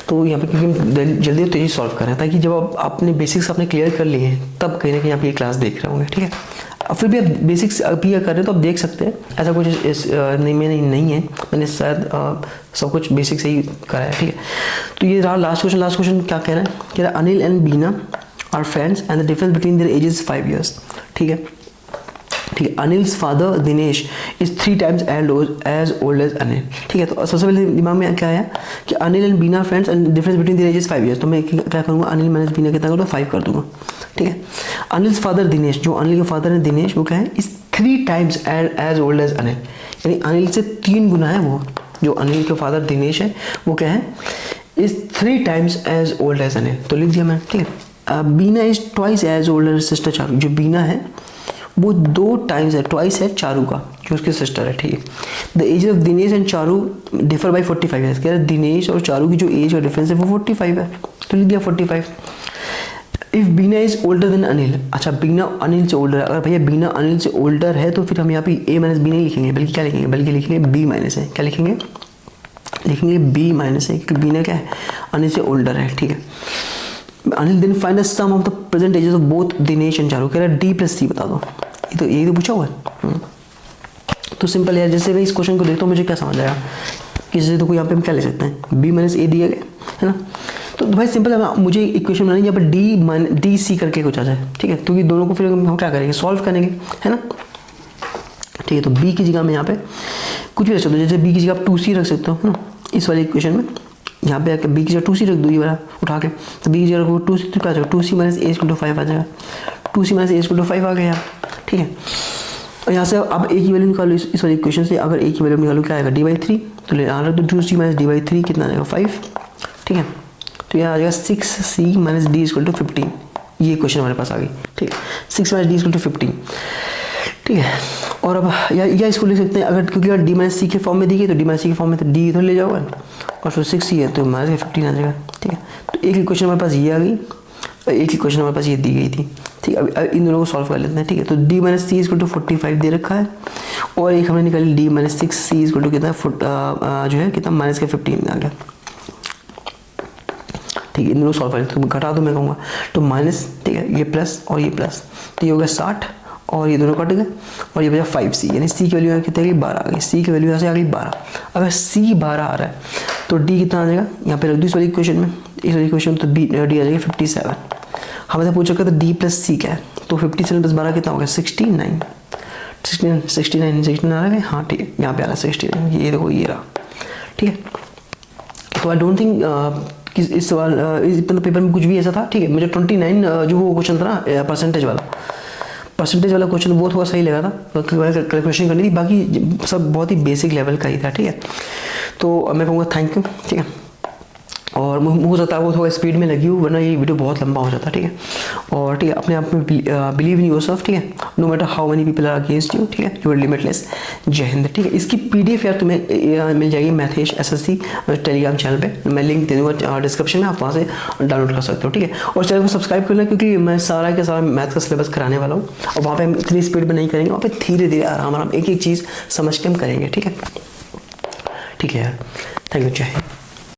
तो यहाँ पे क्योंकि हम जल्दी और तेज़ी सॉल्व कर रहे हैं, ताकि जब आप अपने बेसिक्स आपने क्लियर कर लिए हैं तब कहीं ना कहीं आप ये क्लास देख रहे होंगे, ठीक है। अब फिर भी आप बेसिक्स क्लियर कर रहे हैं तो आप देख सकते हैं, ऐसा कुछ नहीं है, मैंने शायद सब कुछ बेसिक से ही करा है, ठीक है। तो ये रहा लास्ट क्वेश्चन क्या कह रहा है, कह रहा है Anil and Beena are friends and the difference between their ages 5 years, ठीक है। ठीक है, Anil's father Dinesh is 3 times as old as Anil, ठीक है। तो सबसे पहले दिमाग में क्या आया कि Anil and Beena friends and difference between their ages 5 years, तो मैं क्या करूँगा, अनिल माइनस बीना कितना करूँगा 5 कर दूंगा, ठीक है। अनिल्स फादर दिनेश, जो अनिल के फादर है दिनेश, वो क्या है is 3 times as old as Anil, यानी अनिल से 3 गुना है वो, जो अनिल के फादर दिनेश है वो क्या है is 3 times as old as Anil, तो लिख दिया मैंने, ठीक है। Bina is twice as old as sister Charu, जो बीना है वो 2 times है, ट्वाइस है चारू का जो उसकी सिस्टर है, ठीक है। The age of Dinesh and Charu differ by 45 है, कह रहे दिनेश और चारू की जो एज और डिफरेंस है वो 45 है, तो लिख दिया 45। If Beena is older than Anil, अच्छा बीना अनिल से ओल्डर है, अगर भैया बीना अनिल से ओल्डर है तो फिर हम यहाँ पे a माइनस बी नहीं लिखेंगे, बल्कि क्या लिखेंगे, बल्कि लिखेंगे b माइनस है, क्या लिखेंगे, लिखेंगे b माइनस है, क्योंकि बीना क्या है अनिल से ओल्डर है, ठीक है। Anil then find the sum of the present ages of both Dinesh and Charu, कह रहा है d + c बता दो, यही तो पूछा हुआ है। तो सिंपल यार, जैसे मैं इस क्वेश्चन को देखता हूँ मुझे क्या समझ आएगा, किसी तो कोई यहाँ पे हम क्या ले सकते हैं b - a दिया गया है ना, तो भाई सिंपल है, मुझे इक्वेशन बनानी है यहाँ पर d c करके कुछ आ जाए, ठीक है। क्योंकि दोनों को फिर हम क्या करेंगे, सॉल्व करेंगे, है ना, ठीक है। तो b की जगह में यहाँ पे कुछ भी रख सकते हो, जैसे b की जगह आप 2c रख सकते हो, है ना, इस वाले इक्वेशन में यहाँ पे आके b की जगह 2c रख दो, ये वाला उठा के, तो b की जगह 2c तो क्या आ जाएगा 2c - a = 5 आ जाएगा, 2c - a = 5 आ गया, ठीक है। और यहाँ से अब a की वैल्यू निकालो, इस वाले इक्वेशन से अगर a की वैल्यू निकालो क्या आएगा d/3, तो ले आना, तो 2c - d/3 कितना आ जाएगा 5, ठीक है। तो यहाँ आ जाएगा 6c - d = 15, ये क्वेश्चन हमारे पास आ गई, ठीक है, 6 - d = 15, ठीक है। और अब या इसको लिख सकते हैं, अगर क्योंकि अगर d - c के फॉर्म में दी गई तो d - c के फॉर्म में तो d इधर ले जाओगे और फिर 6 ही है तो -15 आ जाएगा, ठीक है। तो एक इक्वेशन हमारे पास ये आ गई और एक इक्वेशन हमारे पास ये दी गई थी, ठीक है। अब इन दोनों को सॉल्व कर लेते हैं, ठीक है। तो d - c = 45 दे रखा है और एक हमने निकाली d - 6c = कितना जो है कितना -15 आ गया, ठीक है। इन दोनों सॉल्व कर लेते हैं, तो घटा दो मैं कहूँगा, तो माइनस, ठीक है, ये प्लस और ये प्लस, तो ये हो गया 60 और ये दोनों कट गए और ये बचा 5c, यानी c की वैल्यू कितनी आ गई 12 आ गई, c की वैल्यू यहाँ से आ गई 12। अगर c 12 आ रहा है तो d कितना आ जाएगा, यहाँ पे रख दो इस वाली इक्वेशन में, इस वाली इक्वेशन में, तो d आ जाएगा 57। हमें पूछ रखा था d + c क्या है, तो 57 + 12 कितना होगा 69 आ रहा है, हाँ ठीक है, यहाँ पे आ रहा है 69, ये देखो ये रहा, ठीक है। तो आई डोंट थिंक कि इस सवाल इस पेपर में कुछ भी ऐसा था, ठीक है। मुझे 29 जो वो क्वेश्चन था ना परसेंटेज वाला क्वेश्चन वो थोड़ा सही लगा था, कैलकुलेशन करनी थी, बाकी सब बहुत ही बेसिक लेवल का ही था, ठीक है। तो मैं कहूँगा थैंक यू, ठीक है। और हो सकता है वो थोड़ा स्पीड में लगी हो, वरना ये वीडियो बहुत लंबा हो जाता, ठीक है। और ठीक है, अपने आप में बिलीव इन योरसेल्फ, ठीक है, no matter how many people are against you, ठीक है, यू आर लिमिटलेस। जय हिंद, ठीक है। इसकी PDF यार तुम्हें मिल जाएगी मैथेश SSC टेलीग्राम चैनल पे, मैं लिंक दे दूँगा डिस्क्रिप्शन में, आप वहाँ से डाउनलोड कर सकते हो, ठीक है। और चैनल को सब्सक्राइब कर लें, क्योंकि मैं सारा के सारा मैथ का सिलेबस कराने वाला हूँ, और वहाँ पर हम इतनी स्पीड में नहीं करेंगे, वहाँ पर धीरे धीरे आराम एक एक चीज़ समझ के हम करेंगे, ठीक है। ठीक है यार, थैंक यू, जय हिंद।